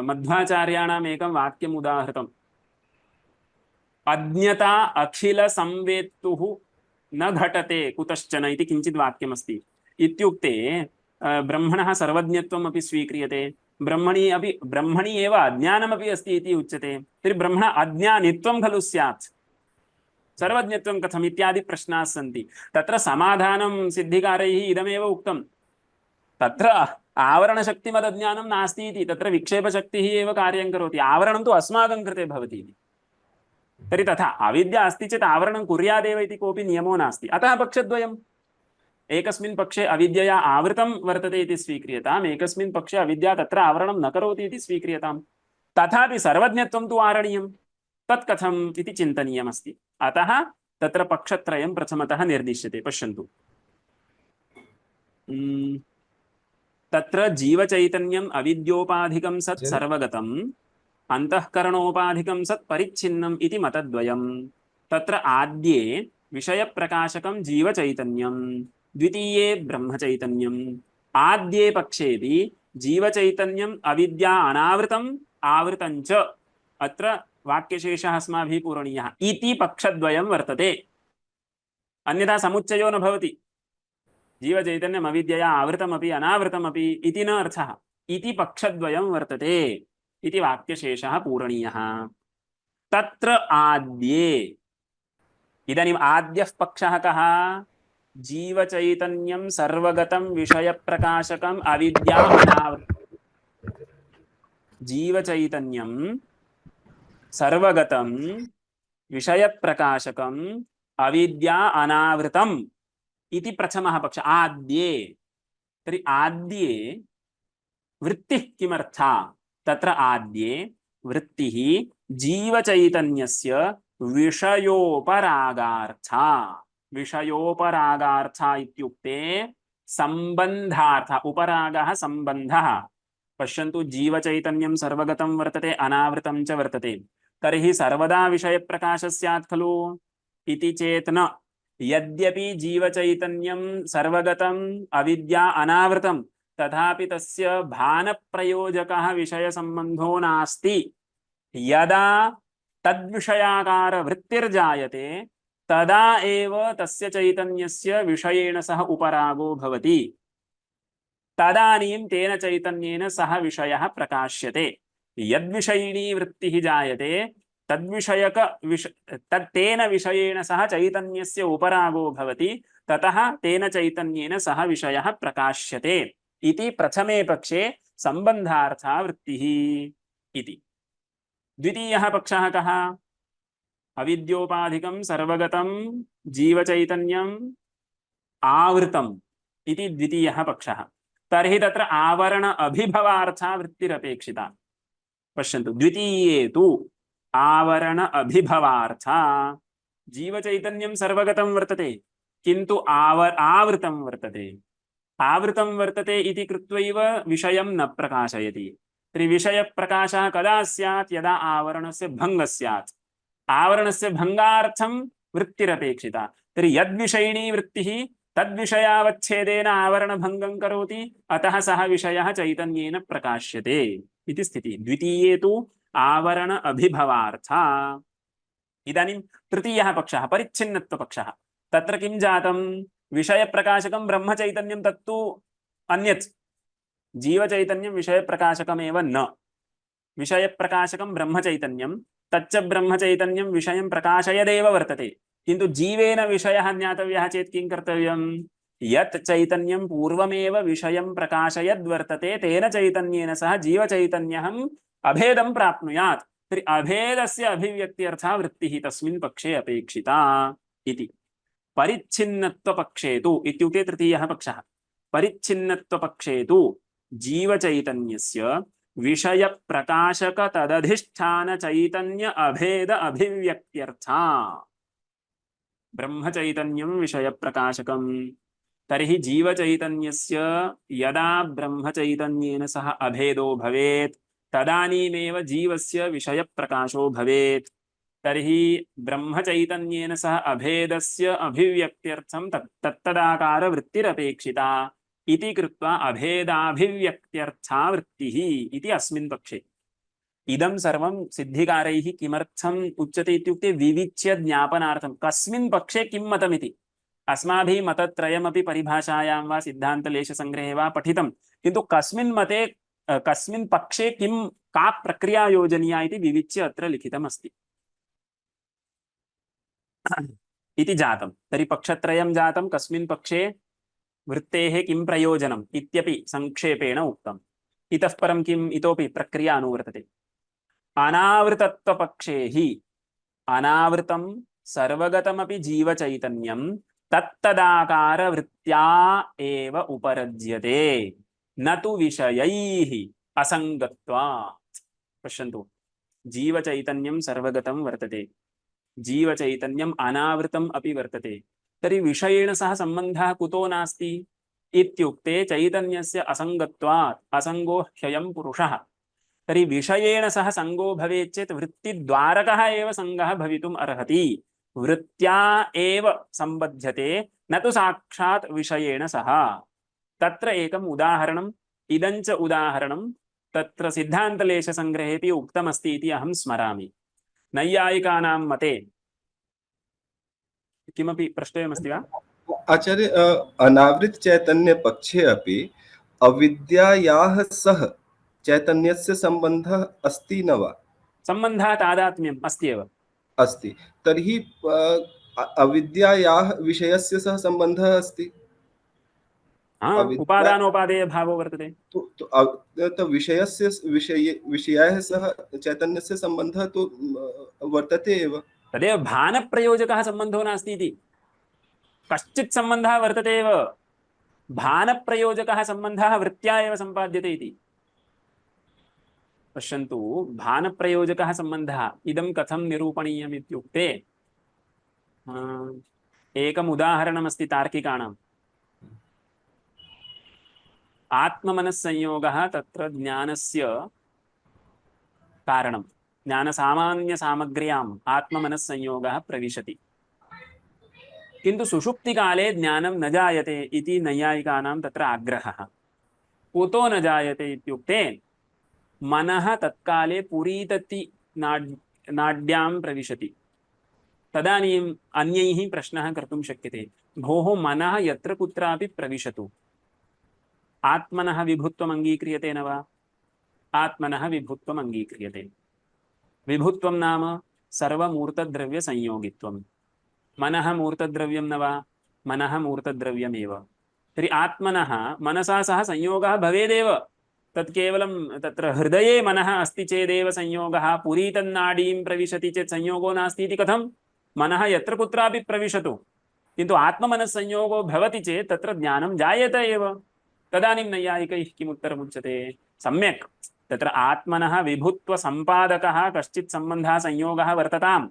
मध्वाचार्याणाम् एकं वाक्यम् उदाहृतम् अज्ञता अखिल संवेत्तुः न घटते कुतश्चन इति किञ्चित् वाक्यमस्ति इत्युक्ते ब्रह्मणः सर्वज्ञत्वम् अपि स्वीक्रियते ब्रह्मणि एव अज्ञानमपि अस्ति इति उच्यते तर्हि ब्रह्मण अज्ञानित्वं खलु स्यात् सर्वज्ञत्वं कथम् इत्यादि प्रश्नाः सन्ति तत्र समाधानं सिद्धिकारैः इदमेव उक्तं तत्र आवरणशक्तिमदज्ञानं नास्ति इति, तत्र विक्षेपशक्तिः एव कार्यं करोति, आवरणं तु अस्माकं कृते भवति इति। तर्हि तथा अविद्या अस्ति चेत् आवरणं कुर्यादेव इति कोऽपि नियमो नास्ति। अतः पक्षद्वयम्, एकस्मिन् पक्षे अविद्यया आवृतं वर्तते इति स्वीक्रियताम्, एकस्मिन् पक्षे अविद्या तत्र आवरणं न करोति इति स्वीक्रियताम्। तथापि सर्वज्ञत्वं तु वारणीयं, तत् कथम् इति चिन्तनीयमस्ति। अतः तत्र पक्षत्रयं प्रथमतः निर्दिश्यते। पश्यन्तु, तत्र जीवचैतन्यम् अविद्योपाधिकं सत् सर्वगतम्, अंतःकरणोपाधिकं सत् परिच्छिन्नम् इति मतद्वयम्। तत्र आद्ये विषयप्रकाशकं जीवचैतन्यं, द्वितीये ब्रह्मचैतन्यम्। आद्ये पक्षेऽपि जीवचैतन्यम् अविद्या अनावृतम् आवृतं च, अत्र वाक्यशेषः अस्माभिः पूरणीयः, इति पक्षद्वयं वर्तते। अन्यथा समुच्चयो न भवति। जीवचैतन्यम् अविद्यया आवृतमपि अनावृतमपि इति न अर्थः, इति पक्षद्वयं वर्तते इति वाक्यशेषः पूरणीयः। तत्र आद्ये, इदानीम् आद्यः पक्षः कः? जीवचैतन्यं सर्वगतं विषयप्रकाशकम् अविद्या अनावृतम्। जीवचैतन्यं सर्वगतं विषयप्रकाशकम् अविद्या अनावृतम् इति प्रथमः पक्षः, आद्ये। तर्हि आद्ये वृत्तिः किमर्था? तत्र आद्ये वृत्तिः जीवचैतन्यस्य विषयोपरागार्था। विषयोपरागार्था इत्युक्ते सम्बन्धार्थ, उपरागः सम्बन्धः। पश्यन्तु, जीवचैतन्यं सर्वगतं वर्तते, अनावृतं च वर्तते। तर्हि सर्वदा विषयप्रकाशः स्यात् खलु इति चेत् न। यद्यपि जीवचैतन्यं सर्वगतम् अविद्या अनावृतं, तथापि तस्य भानप्रयोजकः विषयसम्बन्धो नास्ति। यदा तद्विषयाकार वृत्तिर्जायते तदा एव तस्य चैतन्यस्य विषयेण सह उपरागो भवति। तदानीं तेन चैतन्येन सह विषयः प्रकाश्यते। यद्विषयिणी वृत्तिः जायते तेन विषयेण सह चैतन्यस्य उपरागो भवति, ततः तेन चैतन्येन सह विषयः प्रकाश्यते इति प्रथमे पक्षे सम्बन्धार्था वृत्तिः इति। द्वितीयः पक्षः कः? अविद्योपाधिकं सर्वगतं जीवचैतन्यम् आवृतम् इति द्वितीयः पक्षः। तर्हि तत्र आवरण अभिभवार्था वृत्तिरपेक्षिता। पश्यन्तु, द्वितीये तु आवरण अभिभवार्था जीवचैतन्यं सर्वगतं वर्तते, किन्तु आवृतं वर्तते। आवृतं वर्तते इति कृत्वैव विषयं न प्रकाशयति। तर्हि विषयप्रकाशः कदा स्यात्? यदा आवरणस्य भङ्गः स्यात्। आवरणस्य भङ्गार्थं वृत्तिरपेक्षिता। तर्हि यद्विषयिणी वृत्तिः तद्विषयावच्छेदेन आवरणभङ्गं करोति, अतः सः विषयः चैतन्येन प्रकाश्यते इति स्थितिः। द्वितीये तु आवरण अभिभवार्था। इदानीं तृतीयः पक्षः परिच्छिन्नत्वपक्षः। तत्र किं जातं? विषयप्रकाशकं ब्रह्मचैतन्यं तत्तु अन्यत्, जीवचैतन्यं विषयप्रकाशकमेव न। विषयप्रकाशकं ब्रह्मचैतन्यं, तच्च ब्रह्मचैतन्यं विषयं प्रकाशयदेव वर्तते। किन्तु जीवेन विषयः ज्ञातव्यः चेत् किं कर्तव्यं? यत् चैतन्यं पूर्वमेव विषयं प्रकाशयद्वर्तते, तेन चैतन्येन सह जीवचैतन्यम् अभेदं प्राप्नुयात्। तर्हि अभेदस्य अभिव्यक्त्यर्था वृत्तिः तस्मिन् पक्षे अपेक्षिता इति। परिच्छिन्नत्वपक्षे तु इत्युक्ते तृतीयः पक्षः। परिच्छिन्नत्वपक्षे तु जीवचैतन्यस्य विषयप्रकाशक तदधिष्ठान चैतन्य अभेद अभिव्यक्त्यर्था ब्रह्मचैतन्यं विषयप्रकाशकम्। तर्हि जीवचैतन्यस्य यदा ब्रह्मचैतन्येन सह अभेदो भवेत् तदानीमेव जीवस्य विषयप्रकाशो भवेत्। तर्हि ब्रह्मचैतन्येन सह अभेदस्य अभिव्यक्त्यर्थं तत्तदाकार वृत्तिरपेक्षिता इति कृत्वा अभेदाभिव्यक्त्यर्था वृत्तिः इति अस्मिन् पक्षे। इदं सर्वं सिद्धिकारैः किमर्थम् उच्यते इत्युक्ते विविच्य ज्ञापनार्थं कस्मिन् पक्षे किं मतमिति। अस्माभिः मतत्रयमपि परिभाषायां वा सिद्धान्तलेशसङ्ग्रहे वा पठितं, किन्तु कस्मिन् मते कस्मिन् पक्षे किं का प्रक्रिया योजनीया इति विविच्य अत्र लिखितमस्ति इति जातं। तर्हि पक्षत्रयं जातं, कस्मिन् पक्षे वृत्तेः किं प्रयोजनम् इत्यपि संक्षेपेण उक्तम्। इतः परं किम् इतोपि प्रक्रिया अनुवर्तते। अनावृतत्वपक्षे हि अनावृतं सर्वगतमपि जीवचैतन्यं तत्तदाकारवृत्त्या एव उपरज्यते न तु विषयैः असङ्गत्वात्। पश्यन्तु, जीवचैतन्यं सर्वगतं वर्तते, जीवचैतन्यम् अनावृतम् अपि वर्तते, तर्हि विषयेण सह सम्बन्धः कुतो नास्ति इत्युक्ते चैतन्यस्य असङ्गत्वात्। असङ्गो ह्ययं पुरुषः। तर्हि विषयेण सह संगो भवेत् चेत् वृत्तिद्वारकः एव संगः भवितुम् अर्हति। वृत्त्या एव सम्बध्यते, न तु साक्षात् विषयेण सह। तत्र एकम् उदाहरणम्, इदञ्च उदाहरणं तत्र सिद्धान्तलेशसङ्ग्रहेऽपि उक्तमस्ति इति अहं स्मरामि। नैयायिकानां मते किमपि प्रष्टव्यमस्ति वा? आचार्य, अनावृत चैतन्य पक्षे अपि अविद्यायाः सह चैतन्यस्य सम्बन्धः अस्ति न वा? सम्बन्धः तादात्म्यम् अस्ति एव। अस्ति, तर्हि अविद्यायाः विषयस्य सह सम्बन्धः अस्ति। अविद्या उपादानोपादेय भावो वर्तते। तो विषयस्य विषयाः सह चैतन्यस्य सम्बन्धः तो वर्तते एव। तदेव भानप्रयोजकः सम्बन्धो नास्ति इति। कश्चित् सम्बन्धः वर्तते एव, भानप्रयोजकः सम्बन्धः वृत्त्या एव सम्पाद्यते इति। पश्यन्तु, भानप्रयोजकः सम्बन्धः इदं कथं निरूपणीयम् इत्युक्ते एकम् उदाहरणमस्ति तार्किकाणाम्। आत्ममनस्संयोगः तत्र ज्ञानस्य कारणं। ज्ञानसामान्यसामग्र्याम् आत्ममनस्संयोगः प्रविशति, किन्तु सुषुप्तिकाले ज्ञानं न जायते इति नैयायिकानां तत्र आग्रहः। कुतो न जायते इत्युक्ते मनः तत्काले पुरीतति नाड्यां प्रविशति। तदानीम् अन्यैः प्रश्नः कर्तुं शक्यते, भोः मनः यत्र कुत्रापि प्रविशतु, आत्मनः विभुत्वम् अङ्गीक्रियते न वा? आत्मनः विभुत्वम् अङ्गीक्रियते। विभुत्वं नाम सर्वमूर्तद्रव्यसंयोगित्वं। मनः मूर्तद्रव्यं न वा? मनः मूर्तद्रव्यमेव। तर्हि आत्मनः मनसा सह संयोगः भवेदेव। तत् केवलं तत्र हृदये मनः अस्ति चेदेव संयोगः, पुरीतन्नाडीं प्रविशति चेत् संयोगो नास्ति इति कथं? मनः यत्र कुत्रापि प्रविशतु, किन्तु आत्ममनस्संयोगो भवति चेत् तत्र ज्ञानं जायते एव। तदानीं नैयायिकैः किम् उत्तरमुच्यते? सम्यक्, तत्र आत्मनः विभुत्वसम्पादकः कश्चित् सम्बन्धः संयोगः वर्तताम्,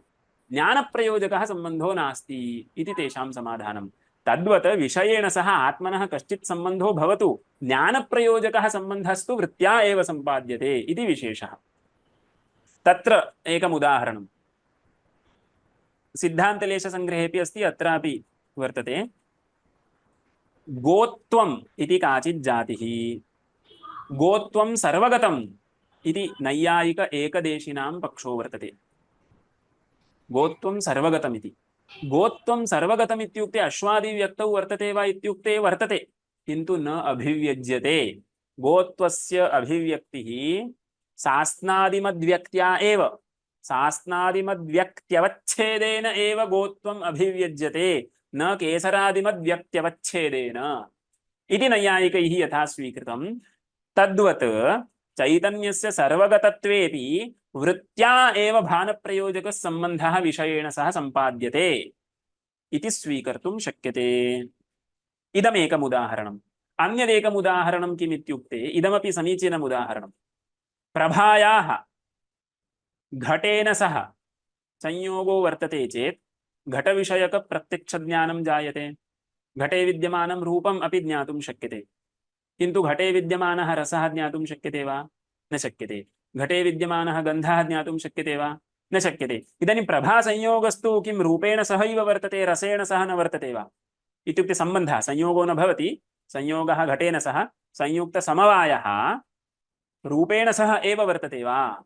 ज्ञानप्रयोजकः सम्बन्धो नास्ति इति तेषां समाधानं। तद्वत् विषयेण सह आत्मनः कश्चित् सम्बन्धो भवतु, ज्ञानप्रयोजकः सम्बन्धस्तु वृत्त्या एव सम्पाद्यते इति विशेषः। तत्र एकम् उदाहरणं सिद्धान्तलेशसङ्ग्रहेऽपि अस्ति, अत्रापि वर्तते। गोत्वम् इति काचित् जातिः। गोत्वं सर्वगतम् इति नैयायिक एकदेशिनां पक्षो वर्तते। गोत्वं सर्वगतम् इति। गोत्वं सर्वगतम् इत्युक्ते अश्वादिव्यक्तौ वर्तते वा इत्युक्ते वर्तते, किन्तु न अभिव्यज्यते। गोत्वस्य अभिव्यक्तिः सास्नादिमद्व्यक्त्या एव, सास्नादिमद्व्यक्त्यवच्छेदेन एव गोत्वम् अभिव्यज्यते, न केसरादिमद्व्यक्त्यवच्छेदेन इति नैयायिकैः यथा स्वीकृतं, तद्वत् चैतन्यस्य सर्वगतत्वेपि वृत्त्या एव भानप्रयोजकः सम्बन्धः विषयेण सह सम्पाद्यते इति स्वीकर्तुं शक्यते। इदमेकम् उदाहरणम्। अन्यदेकम् उदाहरणं किम् इत्युक्ते, इदमपि समीचीनम् उदाहरणं। प्रभायाः घटेन सह संयोगो वर्तते चेत् घटविषयकप्रत्यक्षज्ञानं जायते। घटे विद्यमानं रूपम् अपि ज्ञातुं शक्यते, किन्तु घटे विद्यमानः रसः ज्ञातुं शक्यते वा? न शक्यते। घटे विद्यमानः गन्धः ज्ञातुं शक्यते वा? न शक्यते। इदानीं प्रभासंयोगस्तु किं रूपेण सहैव वर्तते, रसेन सह न वर्तते वा? इत्युक्ते सम्बन्धः, संयोगो न भवति, संयोगः घटेन सह, संयुक्तसमवायः रूपेण सह एव वर्तते वा?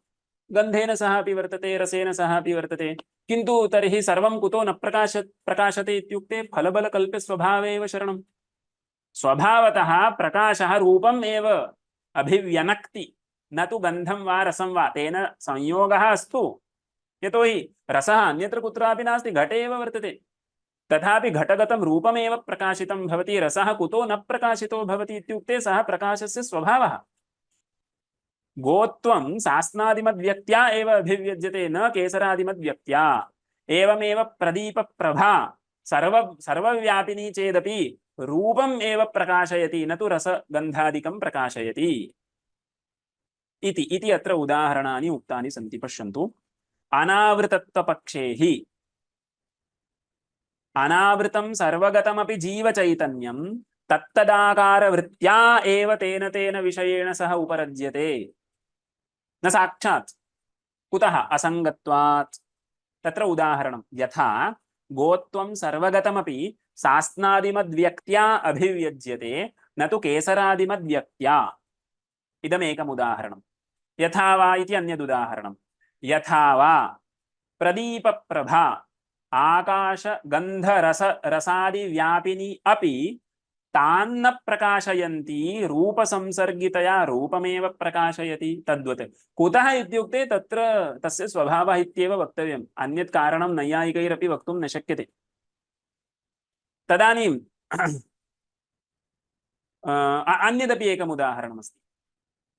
गन्धेन सह अपि वर्तते, रसेन सह अपि वर्तते, किन्तु तर्हि सर्वं कुतो न प्रकाशते इत्युक्ते फलबलकल्प्यस्वभावे एव शरणं। स्वभावतः प्रकाशः रूपम् एव अभिव्यनक्ति, न तु गन्धं वा रसं वा। तेन संयोगः अस्तु, यतोहि रसः अन्यत्र कुत्रापि नास्ति, घटे एव वर्तते। तथापि घटगतं रूपमेव प्रकाशितं भवति, रसः कुतो न प्रकाशितो भवति इत्युक्ते सः प्रकाशस्य स्वभावः। गोत्वं सास्नादिमद्व्यक्त्या एव अभिव्यज्यते, न केसरादिमद्व्यक्त्या। एवमेव प्रदीपप्रभा सर्वव्यापिनी चेदपि रूपम् एव प्रकाशयति, न तु रसगन्धादिकं प्रकाशयति इति अत्र उदाहरणानि उक्तानि सन्ति। पश्यन्तु। अनावृतत्वपक्षे हि अनावृतं सर्वगतमपि जीवचैतन्यं तत्तदाकारवृत्त्या एव तेन तेन विषयेण सह उपरज्यते, न साक्षात्। कुतः? असङ्गत्वात्। तत्र उदाहरणं यथा गोत्वं सर्वगतमपि सास्नादिमद्व्यक्त्या अभिव्यज्यते, न तु केसरादिमद्व्यक्त्या। इदमेकम् उदाहरणं। यथा वा इति अन्यदुदाहरणं। यथा वा प्रदीपप्रभा आकाश गंध रस रसादि व्यापिनी अपि तान्न प्रकाशयन्ती रूप संसर्गितया रूपमेव प्रकाशयति। तद्वत्। कुतः इत्युक्ते तत्र तस्य स्वभावः इत्येव वक्तव्यम्, अन्यत् कारणं नैयायिकैरपि वक्तुं न शक्यते। तदानीं अन्यदपि एकम् उदाहरणमस्ति।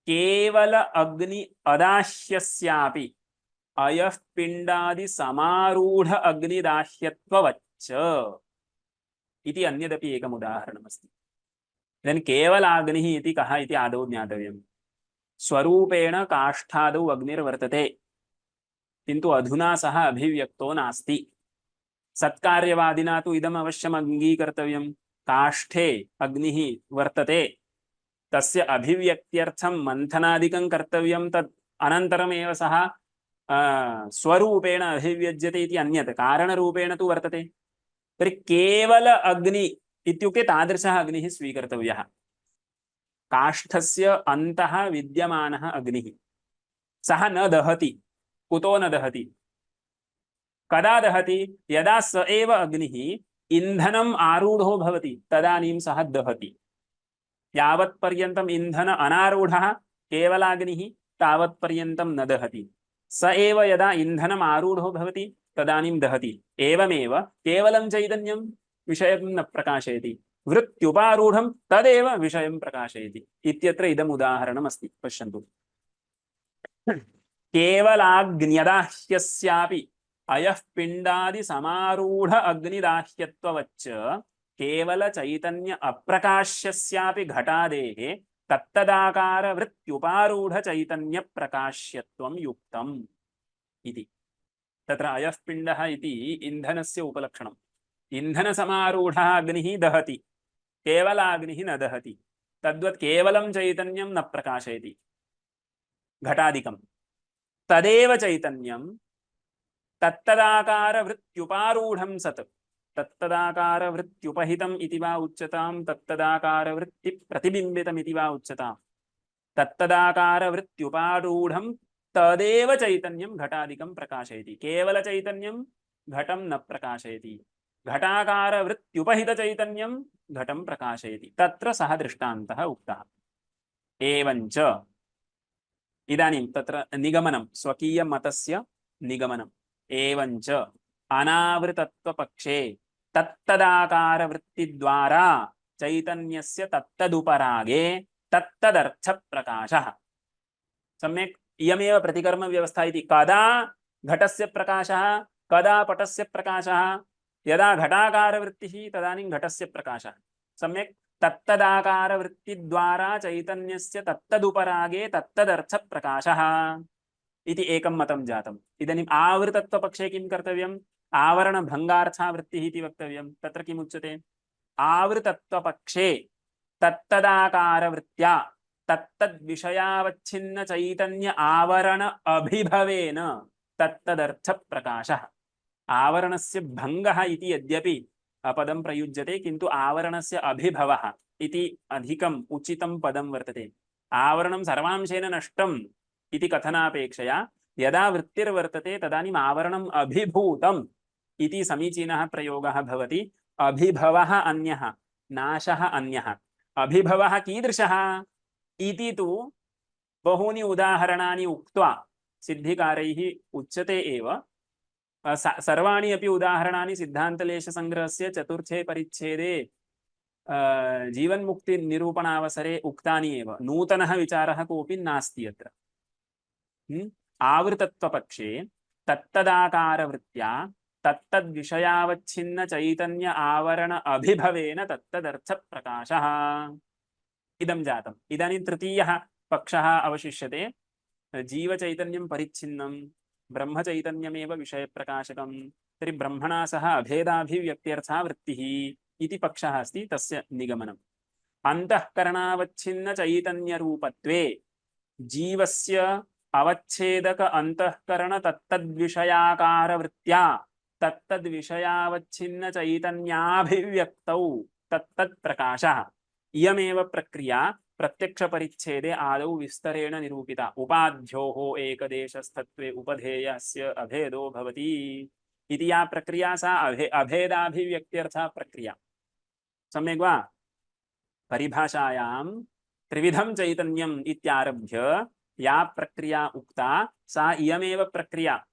केवल अग्नि अदाह्यस्यापि अयः पिंडादि समारूढ़ अग्निदाह्यत्ववच्च इति अन्यदपि एकम् उदाहरणमस्ति। इदानीं केवलाग्निः इति कः इति आदौ ज्ञातव्यम्। स्वरूपेण काष्ठादौ अग्निर्वर्तते, किन्तु अधुना सः अभिव्यक्तो नास्ति। सत्कार्यवादिना तु इदम् अवश्यम् अङ्गीकर्तव्यम्। काष्ठे अग्निः वर्तते, तस्य अभिव्यक्त्यर्थं मन्थनादिकं कर्तव्यं, तत् अनन्तरमेव सः स्वरूपेण अभिव्यज्यते इति अन्यत्। कारणरूपेण तु वर्तते। तर्हि केवल अग्नि इत्युक्ते तादृशः अग्निः स्वीकर्तव्यः। काष्ठस्य अन्तः विद्यमानः अग्निः, सः न दहति। कुतो न दहति? कदा दहति? यदा स एव अग्निः इन्धनम् आरूढो भवति, तदानीं सः दहति। यावत्पर्यन्तम् इन्धन अनारूढः केवलाग्निः तावत्पर्यन्तं न दहति। स एव यदा इन्धनम् आरूढो भवति तदानीं दहति। एवमेव केवलं चैतन्यं विषयं न प्रकाशयति, वृत्त्युपारूढं तदेव विषयं प्रकाशयति इत्यत्र इदम् उदाहरणम् अस्ति। पश्यन्तु। केवलाग्न्यदाह्यस्यापि अयः पिण्डादि समारूढ अग्निदाह्यत्ववच्च केवल चैतन्य अप्रकाश्यस्यापि घटादेः तत्तदाकार वृत्त्युपारूढ चैतन्य प्रकाश्यत्वं युक्तम् इति। तत्र अयः पिण्डः इति इन्धनस्य उपलक्षणम्। इन्धनसमारूढः अग्निः दहति, केवलाग्निः न दहति। तद्वत् केवलं चैतन्यं न प्रकाशयति घटादिकं। तदेव चैतन्यं तत्तदाकार वृत्त्युपारूढं सत्, तत्तदाकार वृत्त्युपहितम् इति वा उच्यतां, तत्तदाकार वृत्ति प्रतिबिम्बितम् इति वा उच्यतां। तत्तदाकार वृत्त्युपारूढं तदेव चैतन्यं घटादिकं प्रकाशयति। केवल चैतन्यं घटं न प्रकाशयति, घटाकार वृत्त्युपहित चैतन्यं घटं प्रकाशयति। तत्र सः दृष्टान्तः उक्तः। एवञ्च इदानीं तत्र निगमनं, स्वकीयमतस्य निगमनम्। एवञ्च अनावृतत्वपक्षे तत्तदाकार वृत्तिद्वारा चैतन्यस्य तत्तदुपरागे तत्तदर्थ प्रकाशः। सम्यक्। इयमेव प्रतिकर्म व्यवस्था इति। कदा घटस्य प्रकाशः, कदा पटस्य प्रकाशः? यदा घटाकार वृत्तिः तदानीं घटस्य प्रकाशः। सम्यक्। तत्तदाकार वृत्तिद्वारा चैतन्यस्य तत्तदुपरागे तत्तदर्थ प्रकाशः इति एकं मतं जातम्। इदानीम् आवृतत्वपक्षे किं कर्तव्यम्? आवरणभङ्गार्था वृत्तिः इति वक्तव्यं। तत्र किम् उच्यते? आवृतत्वपक्षे तत्तदाकारवृत्त्या तत्तद्विषयावच्छिन्न चैतन्य आवरण अभिभवेन तत्तदर्थ प्रकाशः। आवरणस्य भङ्गः इति यद्यपि पदं प्रयुज्यते, किन्तु आवरणस्य अभिभवः इति अधिकम् उचितं पदं वर्तते। आवरणं सर्वांशेन नष्टम् इति कथनापेक्षया यदा वृत्तिर्वर्तते तदानीम् आवरणम् अभिभूतम् इति समीचीनः प्रयोगः भवति। अभिभवः अन्यः, नाशः अन्यः। अभिभवः कीदृशः इति तु बहूनि उदाहरणानि उक्त्वा सिद्धिकारैः उच्यते एव। सर्वाणि अपि उदाहरणानि सिद्धान्तलेशसङ्ग्रहस्य चतुर्थे परिच्छेदे जीवन्मुक्तिनिरूपणावसरे उक्तानि एव। नूतनः विचारः कोऽपि नास्ति अत्र। आवृतत्वपक्षे तत्तदाकारवृत्त्या तत्तद्विषयावच्छिन्न चैतन्य आवरण अभिभवेन तत्तदर्थप्रकाशः इदं जातम्। इदानीं तृतीयः पक्षः अवशिष्यते। जीवचैतन्यं परिच्छिन्नं ब्रह्मचैतन्यमेव विषयप्रकाशकं, तर्हि ब्रह्मणा सह अभेदाभिव्यक्त्यर्था वृत्तिः इति पक्षः अस्ति। तस्य निगमनम् अन्तःकरणावच्छिन्न चैतन्यरूपत्वे जीवस्य अवच्छेदक अंतःकरण तत्तद्विषयाकारवृत्त्या तत्तद्विषयावच्छिन्न चैतन्याभिव्यक्तौ तत्तत्प्रकाशः। इयमेव प्रक्रिया प्रत्यक्ष परिच्छेदे आदौ विस्तरेण निरूपिता। उपाध्योः एकदेशस्थत्वे उपधेयस्य अभेदो भवति इति या प्रक्रिया सा अभेदाभिव्यक्त्यर्था प्रक्रिया। सम्यक् वा? परिभाषायां त्रिविधं चैतन्यम् इत्यारभ्य या प्रक्रिया उक्ता सा इयमेव प्रक्रिया।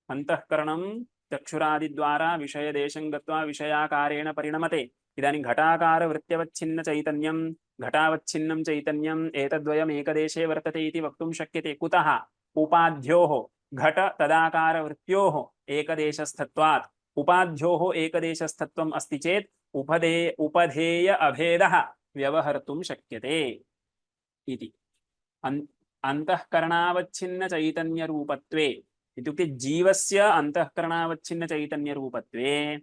अंतःकरणं चक्षुरादिद्वारा विषयदेशं गत्वा विषयाकारेण परिणमते। इदानीं घटाकार वृत्त्यवच्छिन्न चैतन्यं घटावच्छिन्नं चैतन्यम् एतद्वयम् एकदेशे वर्तते इति वक्तुं शक्यते। कुतः? उपाध्योः घट तदाकार वृत्त्योः एकदेशस्थत्वात्। उपाध्योः एकदेशस्थत्वम् अस्ति चेत् उपधेय अभेदः व्यवहर्तुं शक्यते इति। अंतःकरणावच्छिन्न चैतन्य रूपत्वे इत्युक्ते जीवस्य अंतःकरणावच्छिन्न चैतन्य रूपत्वे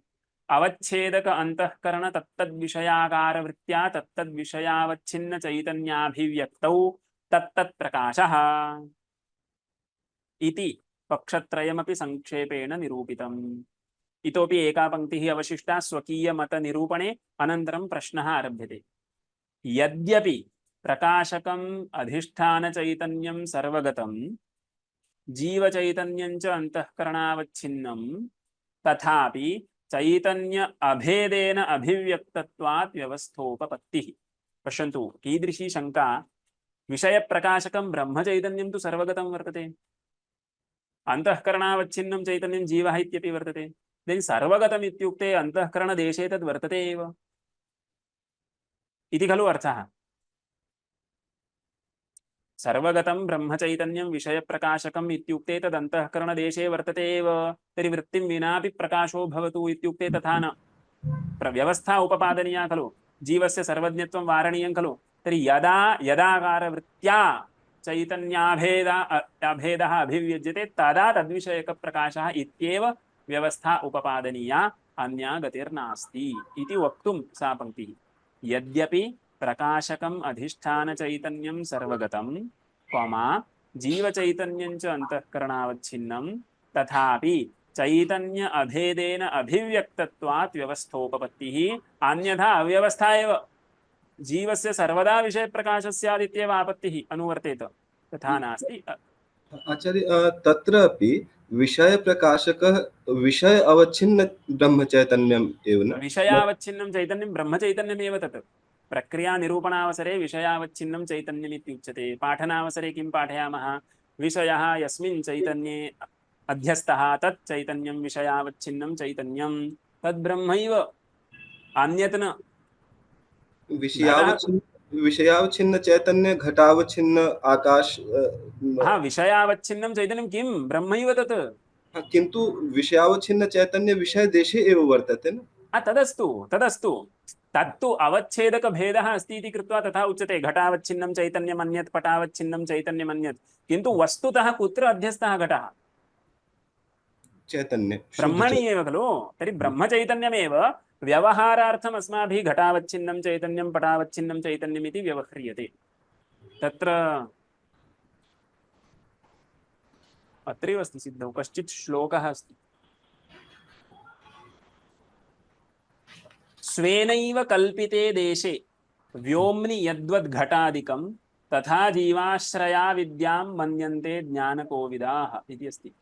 अवच्छेदक अंतःकरण तत्तद्विषयाकार वृत्त्या तत्तद्विषयावच्छिन्न चैतन्याभिव्यक्तौ तत्तत्प्रकाशः इति पक्षत्रयमपि संक्षेपेण निरूपितम्। इतोपि एका पंक्तिः अवशिष्टा स्वकीय मत निरूपणे। अनन्तरं प्रश्नः आरभ्यते। यद्यपि प्रकाशकम् अधिष्ठान चैतन्यं सर्वगतं जीवचैतन्यं च अंतःकरणावच्छिन्नं तथापि चैतन्य अभेदेन अभिव्यक्तत्वात् व्यवस्थोपपत्तिः। पश्यन्तु कीदृशी शंका। विषयप्रकाशकं ब्रह्मचैतन्यं तु सर्वगतं वर्तते, अंतःकरणावच्छिन्नं चैतन्यं जीवः इत्यपि वर्तते। इदानीं सर्वगतम् इत्युक्ते अंतःकरणदेशे तद् वर्तते एव इति खलु अर्थः। सर्वगतं ब्रह्मचैतन्यं विषयप्रकाशकम् इत्युक्ते तद् अंतःकरणदेशे वर्तते एव। तर्हि वृत्तिं विनापि प्रकाशो भवतु इत्युक्ते तथा न। व्यवस्था उपपादनीया खलु। जीवस्य सर्वज्ञत्वं वारणीयं खलु। तर्हि यदा यदाकारवृत्त्या चैतन्याभेदः अभिव्यज्यते तदा तद्विषयकप्रकाशः इत्येव व्यवस्था उपपादनीया, अन्या गतिर्नास्ति इति वक्तुं सा पंक्तिः। यद्यपि प्रकाशकम् अधिष्ठान चैतन्यं सर्वगतं कौमा जीवचैतन्यं च अंतःकरणावच्छिन्नं तथापि चैतन्य अभेदेन अभिव्यक्तत्वात् व्यवस्थोपपत्तिः। अन्यथा अव्यवस्था एव। जीवस्य सर्वदा विषय प्रकाशः स्यात् इत्येव आपत्तिः अनुवर्तेत। तथा नास्ति। आचार्य तत्रापि विषय प्रकाशकः विषय अवच्छिन्न ब्रह्मचैतन्यम् एव न। विषयावच्छिन्नं चैतन्यं ब्रह्मचैतन्यमेव तत्। प्रक्रिया निरूपणावसरे विषयावच्छिन्नं चैतन्यम् इत्युच्यते। पाठनावसरे किं पाठयामः? विषयः यस्मिन् चैतन्ये अध्यस्तः तत् चैतन्यं विषयावच्छिन्नं चैतन्यं तद् ब्रह्मैव, अन्यत् न। विषयावच्छिन्न चैतन्य घटावच्छिन्न आकाश हाँ, विषयावच्छिन्नं चैतन्यं किं ब्रह्मैव तत्। किन्तु विषयावच्छिन्न चैतन्य विषय देशे एव वर्तते न। तदस्तु तदस्तु तत्तु अवच्छेदक भेदः अस्ति इति कृत्वा तथा उच्यते। घटावच्छिन्नं चैतन्यम् अन्यत्, पटावच्छिन्नं चैतन्यम् अन्यत्। किन्तु वस्तुतः कुत्र अध्यस्तः घटः? चैतन्य ब्रह्मणि एव खलु। तर्हि ब्रह्मचैतन्यमेव व्यवहारार्थम् अस्माभिः घटावच्छिन्नं चैतन्यं पटावच्छिन्नं चैतन्यम् इति व्यवह्रियते। तत्र अत्रैव अस्ति सिद्धौ कश्चित् श्लोकः अस्ति। स्वेनैव कल्पिते देशे व्योम्नि यद्वद् घटादिकं तथा जीवाश्रया विद्यां मन्यन्ते ज्ञानकोविदाः इति अस्ति।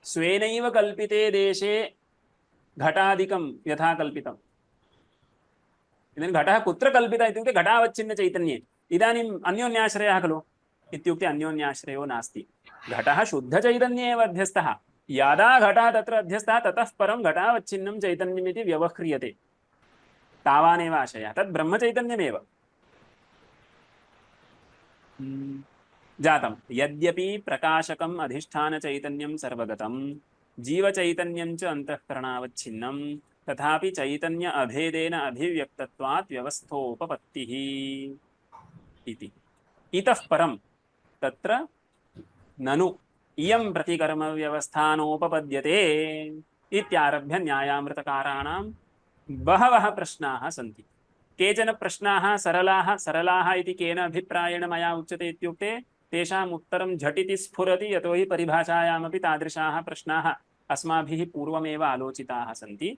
स्वेनैव कल्पिते देशे घटादिकं यथा कल्पितम्। इदानीं घटः कुत्र कल्पितः इत्युक्ते घटावच्छिन्न चैतन्ये। इदानीम् अन्योन्याश्रयः खलु इत्युक्ते अन्योन्याश्रयो नास्ति। घटः शुद्धचैतन्ये एव अध्यस्तः। यदा घटः तत्र अध्यस्तः ततः परं घटावच्छिन्नं चैतन्यमिति व्यवह्रियते तावानेव आशयः तद् ब्रह्मचैतन्यमेव जातं यद्यपि प्रकाशकम् अधिष्ठानचैतन्यं सर्वगतं जीवचैतन्यं च अन्तःकरणावच्छिन्नं तथापि चैतन्य अभेदेन अभिव्यक्तत्वात् व्यवस्थोपपत्तिः इति इतः परं तत्र ननु इयं प्रतिकर्मव्यवस्थानोपपद्यते इत्यारभ्य न्यायामृतकाराणां बहवः प्रश्नाः सन्ति केचन प्रश्नाः सरलाः इति केन अभिप्रायेण मया उच्यते इत्युक्ते तेषाम् उत्तरं झटिति स्फुरति यतोहि परिभाषायामपि तादृशाः प्रश्नाः अस्माभिः पूर्वमेव आलोचिताः सन्ति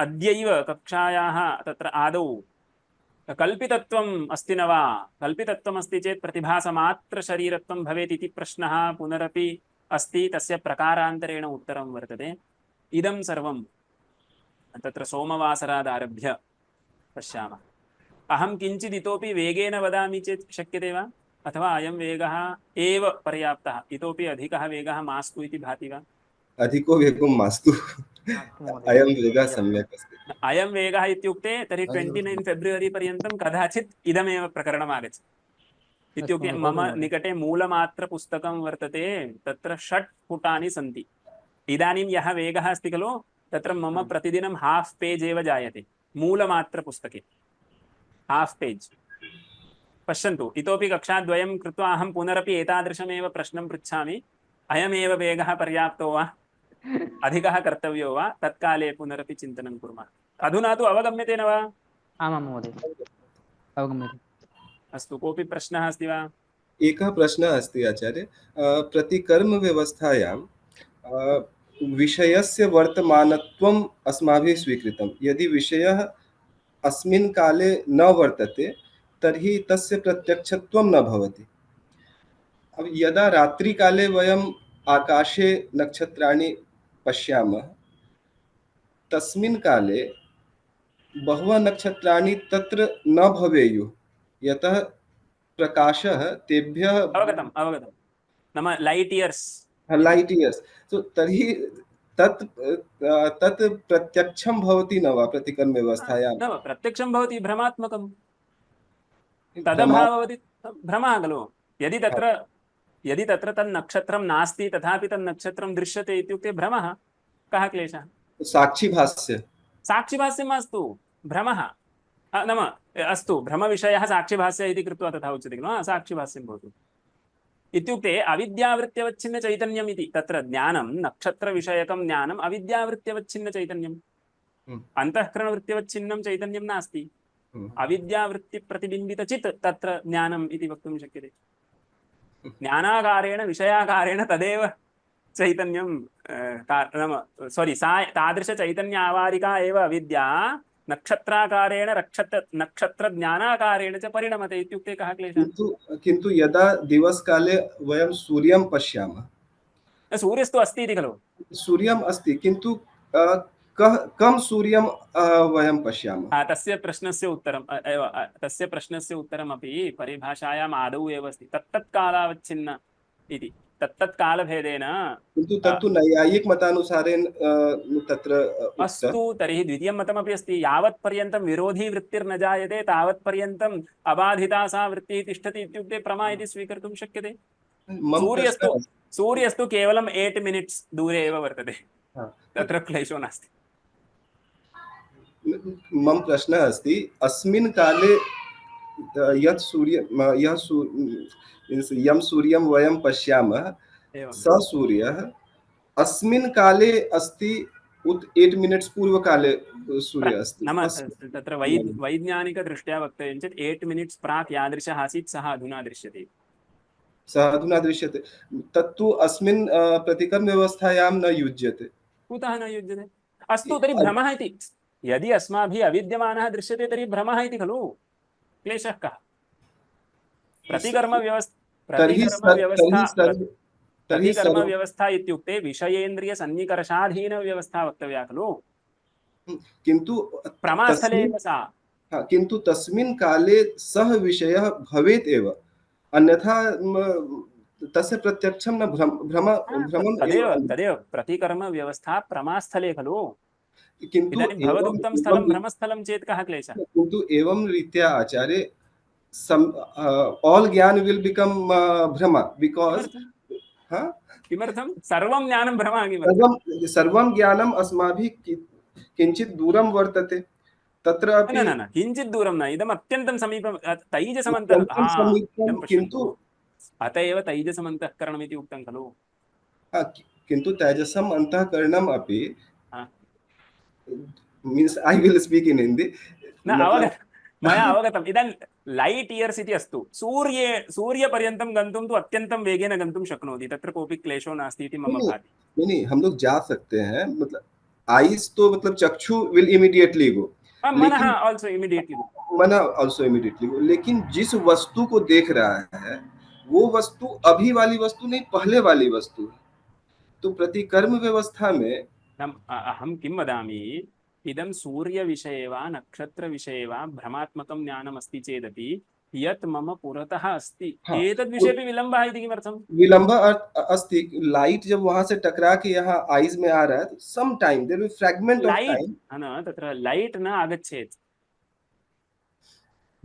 अद्यैव कक्षायाः तत्र आदौ कल्पितत्वम् अस्ति न वा कल्पितत्वम् अस्ति चेत् प्रतिभासमात्रशरीरत्वं भवेत् इति प्रश्नः पुनरपि अस्ति तस्य प्रकारान्तरेण उत्तरं वर्तते इदं सर्वं तत्र सोमवासरादारभ्य पश्यामः अहं किञ्चित् इतोपि वेगेन वदामि चेत् शक्यते वा अथवा अयं वेगः एव पर्याप्तः इतोपि अधिकः वेगः मास्तु इति भाति वा अधिको वेगो मास्तु अयं वेगः सम्यक् अस्ति अयं वेगः इत्युक्ते तर्हि 29 फेब्रुवरी पर्यन्तं कदाचित् इदमेव प्रकरणम् आगच्छति इत्युक्ते मम निकटे मूलमात्रपुस्तकं वर्तते तत्र 6 पुटानि सन्ति इदानीं यः वेगः अस्ति खलु तत्र मम प्रतिदिनं हाफ् पेज् एव जायते मूलमात्रपुस्तके हाफ् पेज् पश्यन्तु इतोपि कक्षाद्वयं कृत्वा अहं पुनरपि एतादृशमेव प्रश्नं पृच्छामि अयमेव वेगः पर्याप्तो वा अधिकः कर्तव्यो वा तत्काले पुनरपि चिन्तनं कुर्मः अधुना तु अवगम्यते न वा आमां महोदय अवगम्यते अस्तु कोऽपि प्रश्नः अस्ति वा एकः प्रश्नः अस्ति आचार्य प्रतिकर्मव्यवस्थायां विषयस्य वर्तमानत्वम् अस्माभिः स्वीकृतं यदि विषयः अस्मिन् काले न वर्तते तर्हि तस्य प्रत्यक्षत्वं न भवति अब यदा रात्रिकाले वयम् आकाशे नक्षत्राणि पश्यामः तस्मिन् काले बहवः नक्षत्राणि तत्र न भवेयुः यतः प्रकाशः तेभ्यः अवगतम् नाम लाइट इयर्स तो तर्हि तत् प्रत्यक्षं भवति न वा प्रतिकर्म व्यवस्थायां न प्रत्यक्षं भवति भ्रमात्मकं तदभावः भवति भ्रमः खलु यदि तत्र तन्नक्षत्रं नास्ति तथापि तन्नक्षत्रं दृश्यते इत्युक्ते भ्रमः कः क्लेशः साक्षिभाष्यं मास्तु भ्रमः नाम अस्तु भ्रमविषयः साक्षिभाष्य इति कृत्वा तथा उच्यते खलु साक्षिभाष्यं भवतु इत्युक्ते अविद्यावृत्त्यवच्छिन्न चैतन्यम् इति तत्र ज्ञानं नक्षत्रविषयकं ज्ञानम् अविद्यावृत्त्यवच्छिन्न चैतन्यम् अन्तःकरणवृत्त्यवच्छिन्नं चैतन्यं नास्ति अविद्यावृत्तिप्रतिबिम्बितचित् तत्र ज्ञानम् इति वक्तुं शक्यते ज्ञानाकारेण विषयाकारेण तदेव चैतन्यं नाम सोरि सा तादृशचैतन्य आवारिका एव अविद्या नक्षत्राकारेण नक्षत्रज्ञानाकारेण च परिणमते इत्युक्ते कः क्लेशः किन्तु यदा दिवसकाले वयं सूर्यं पश्यामः सूर्यस्तु अस्ति इति खलु सूर्यम् अस्ति किन्तु कं सूर्यं वयं पश्यामः तस्य प्रश्नस्य उत्तरमपि परिभाषायाम् आदौ एव अस्ति तत्तत्कालावच्छिन्न इति तत्तत्कालभेदेन किन्तु तत्तु नैयायिक मतानुसारेण तत्र अस्तु तर्हि द्वितीयं मतमपि अस्ति यावत्पर्यन्तं विरोधी वृत्तिर्न जायते तावत्पर्यन्तम् अबाधिता सा वृत्तिः तिष्ठति इत्युक्ते प्रमा इति स्वीकर्तुं शक्यते सूर्यस्तु केवलं 8 मिनिट्स् दूरे एव वर्तते तत्र क्लेशो नास्ति मम प्रश्नः अस्ति अस्मिन् काले यं सूर्यं वयं पश्यामः स सूर्यः अस्मिन् काले अस्ति उत 8 मिनिट्स् पूर्वकाले सूर्यः अस्ति नाम तत्र वैज्ञानिकदृष्ट्या वक्तव्यं चेत् 8 मिनिट्स् प्राक् यादृशः आसीत् सः अधुना दृश्यते तत्तु अस्मिन् प्रतिकर्मव्यवस्थायां न युज्यते कुतः न युज्यते अस्तु तर्हि भ्रमः इति यदि अस्माभिः अविद्यमानः दृश्यते तर्हि भ्रमः इति खलु क्लेशः कः प्रतिकर्मव्यवस्था इत्युक्ते विषयेन्द्रियसन्निकर्षाधीनव्यवस्था वक्तव्या खलु किन्तु प्रमास्थले एव सा किन्तु तस्मिन् काले सः विषयः भवेत् एव अन्यथा तस्य प्रत्यक्षं न भ्रमं तदेव एव। तदेव प्रतिकर्म व्यवस्था प्रमास्थले खलु। किन्तु इदानीं एवं भवदुक्तं स्थलं भ्रमस्थलं चेत् कः क्लेशः? किन्तु एवं रीत्या आचार्य all gyan will become bhrama because किमर्थं? huh? किमर्थं? सर्वं ज्ञानं भ्रमः किमर्थं? सर्वं ज्ञानम् अस्माभिः किञ्चित् दूरं वर्तते तत्र न अपि न न किञ्चित् दूरं न, इदम् अत्यन्तं समीपं तैजसमन्तः इदं किन्तु पश्यन्तु, अत एव तैजसमन्तःकरणमिति उक्तं खलु। किन्तु तेजसम् अन्तःकरणम् अपि हा। Means I will speak in Hindi न अवगतं, मया अवगतम्। इदानीं लैट् इयर्स् इति अस्तु, सूर्यपर्यन्तं गन्तुं तु अत्यन्तं वेगेन गन्तुं शक्नोति, तत्र कोऽपि क्लेशो नास्ति इति मम भाति। नहीं हम लोग जा सकते हैं, मतलब आईज तो मतलब चक्षु विल इमीडिएटली गो, मनः लेकिन आल्सो इमीडिएटली गो, मन ऑल्सो इमीडिएटली गो, लेकिन जिस वस्तु को देख रहा है वो वस्तु अभी वाली वस्तु नहीं, पहले वाली वस्तु है। तो प्रतिकर्म व्यवस्था में अहं किं वदामि, इदं सूर्यविषये वा नक्षत्रविषये वा भ्रमात्मकं ज्ञानम् अस्ति चेदपि यत् मम पुरतः अस्ति एतद्विषयेपि विलम्बः इति किमर्थं? विलंब अस्ति, लाइट जब वहां से टकरा के यहाँ आईज में आ रहा है, some time there will fragment of time, न तत्र लाइट न आगच्छेत्,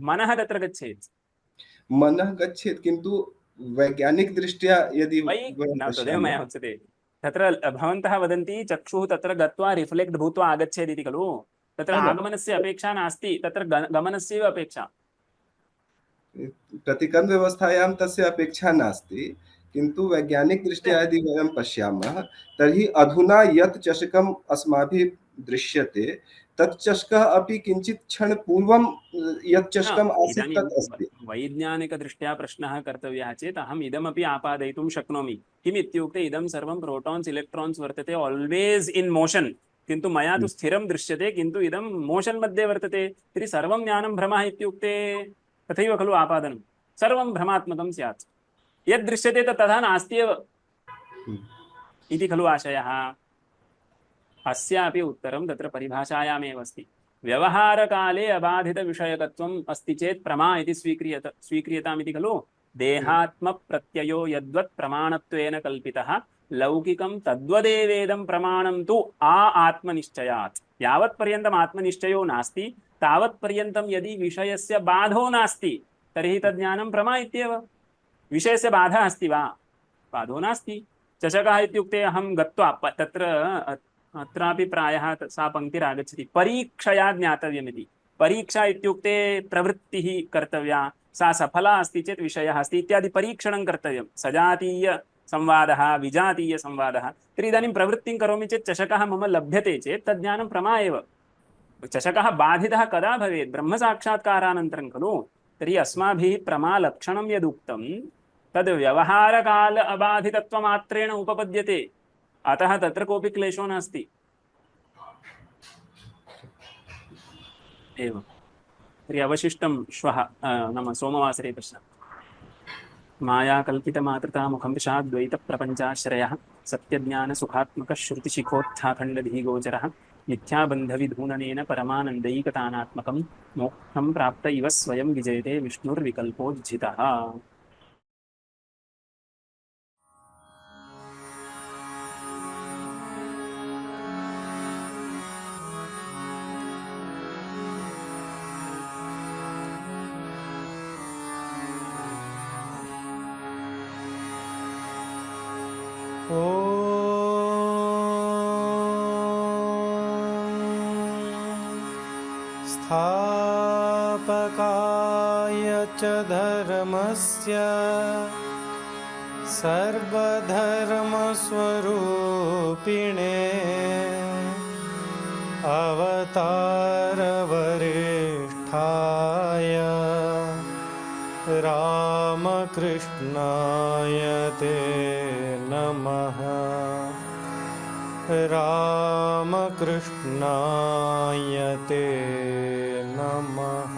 मनः तत्र गच्छेत्, मनः गच्छेत्, किन्तु वैज्ञानिक दृष्ट्या यदि न तदेव मया उच्यते। तत्र भवन्तः वदन्ति चक्षुः तत्र गत्वा रिफ्लेक्ट् भूत्वा आगच्छेत् इति खलु, तत्र आगमनस्य अपेक्षा नास्ति, तत्र गमनस्यैव अपेक्षा। प्रतिकर्म व्यवस्थायां तस्य अपेक्षा नास्ति, किन्तु वैज्ञानिक दृष्ट्या यदि वयं पश्यामः तर्हि अधुना यत् चषकम् अस्माभिः दृश्यते तत् चषकः अपि किञ्चित् क्षण पूर्वं यत् चषकम् आसीत् तत् अस्ति। वैज्ञानिकदृष्ट्या प्रश्नः कर्तव्यः चेत् अहम् इदमपि आपादयितुं शक्नोमि। किम् इत्युक्ते इदं सर्वं प्रोटॉन्स् इलेक्ट्रॉन्स् वर्तते ऑलवेज इन मोशन, किन्तु मया तु स्थिरं दृश्यते, किन्तु इदं मोशन मध्ये वर्तते। तर्हि सर्वं ज्ञानं भ्रमः इत्युक्ते तथैव खलु आपादनं, सर्वं भ्रमात्मकं स्यात्, यद् दृश्यते तत् तथा नास्ति एव इति खलु आशयः। अस्यापि उत्तरं तत्र परिभाषायामेव अस्ति। व्यवहारकाले अबाधितविषयकत्वम् अस्ति चेत् प्रमा इति स्वीक्रियताम् इति खलु। देहात्मप्रत्ययो यद्वत् प्रमाणत्वेन कल्पितः लौकिकं तद्वदेवेदं प्रमाणं तु आत्मनिश्चयात्। यावत्पर्यन्तम् आत्मनिश्चयो नास्ति तावत्पर्यन्तं यदि विषयस्य बाधो नास्ति तर्हि तज्ज्ञानं प्रमा इत्येव। विषयस्य बाधा अस्ति वा? बाधो नास्ति। चषकः इत्युक्ते अहं गत्वा तत्र अत्रापि प्रायः सा पङ्क्तिरागच्छति, परीक्षया ज्ञातव्यमिति। परीक्षा इत्युक्ते प्रवृत्तिः कर्तव्या, सा सफला अस्ति चेत् विषयः अस्ति इत्यादि परीक्षणं कर्तव्यं। सजातीयसंवादः विजातीयसंवादः। तर्हि इदानीं प्रवृत्तिं करोमि चेत् चषकः मम लभ्यते चेत् तज्ज्ञानं प्रमा एव। चषकः बाधितः कदा भवेत्? ब्रह्मसाक्षात्कारानन्तरं खलु। तर्हि अस्माभिः प्रमालक्षणं यदुक्तं तद् व्यवहारकाल अबाधितत्वमात्रेण उपपद्यते, अतः तत्र कोऽपि क्लेशो नास्ति। एवं तर्हि अवशिष्टं श्वः नाम सोमवासरे पश्यामः। मायाकल्पितमातृतामुखं विषाद्वैतप्रपञ्चाश्रयः सत्यज्ञानसुखात्मकः श्रुतिशिखोत्थाखण्डधीगोचरः मिथ्याबन्धविधूननेन परमानन्दैकतानात्मकं मोक्षं प्राप्त इव स्वयं विजयते विष्णुर्विकल्पोज्झितः। स्थापकाय च धर्मस्य सर्वधर्मस्वरूपिणे अवतारवरिष्ठाय रामकृष्णाय ते नमः। रामकृष्णाय ते नमः।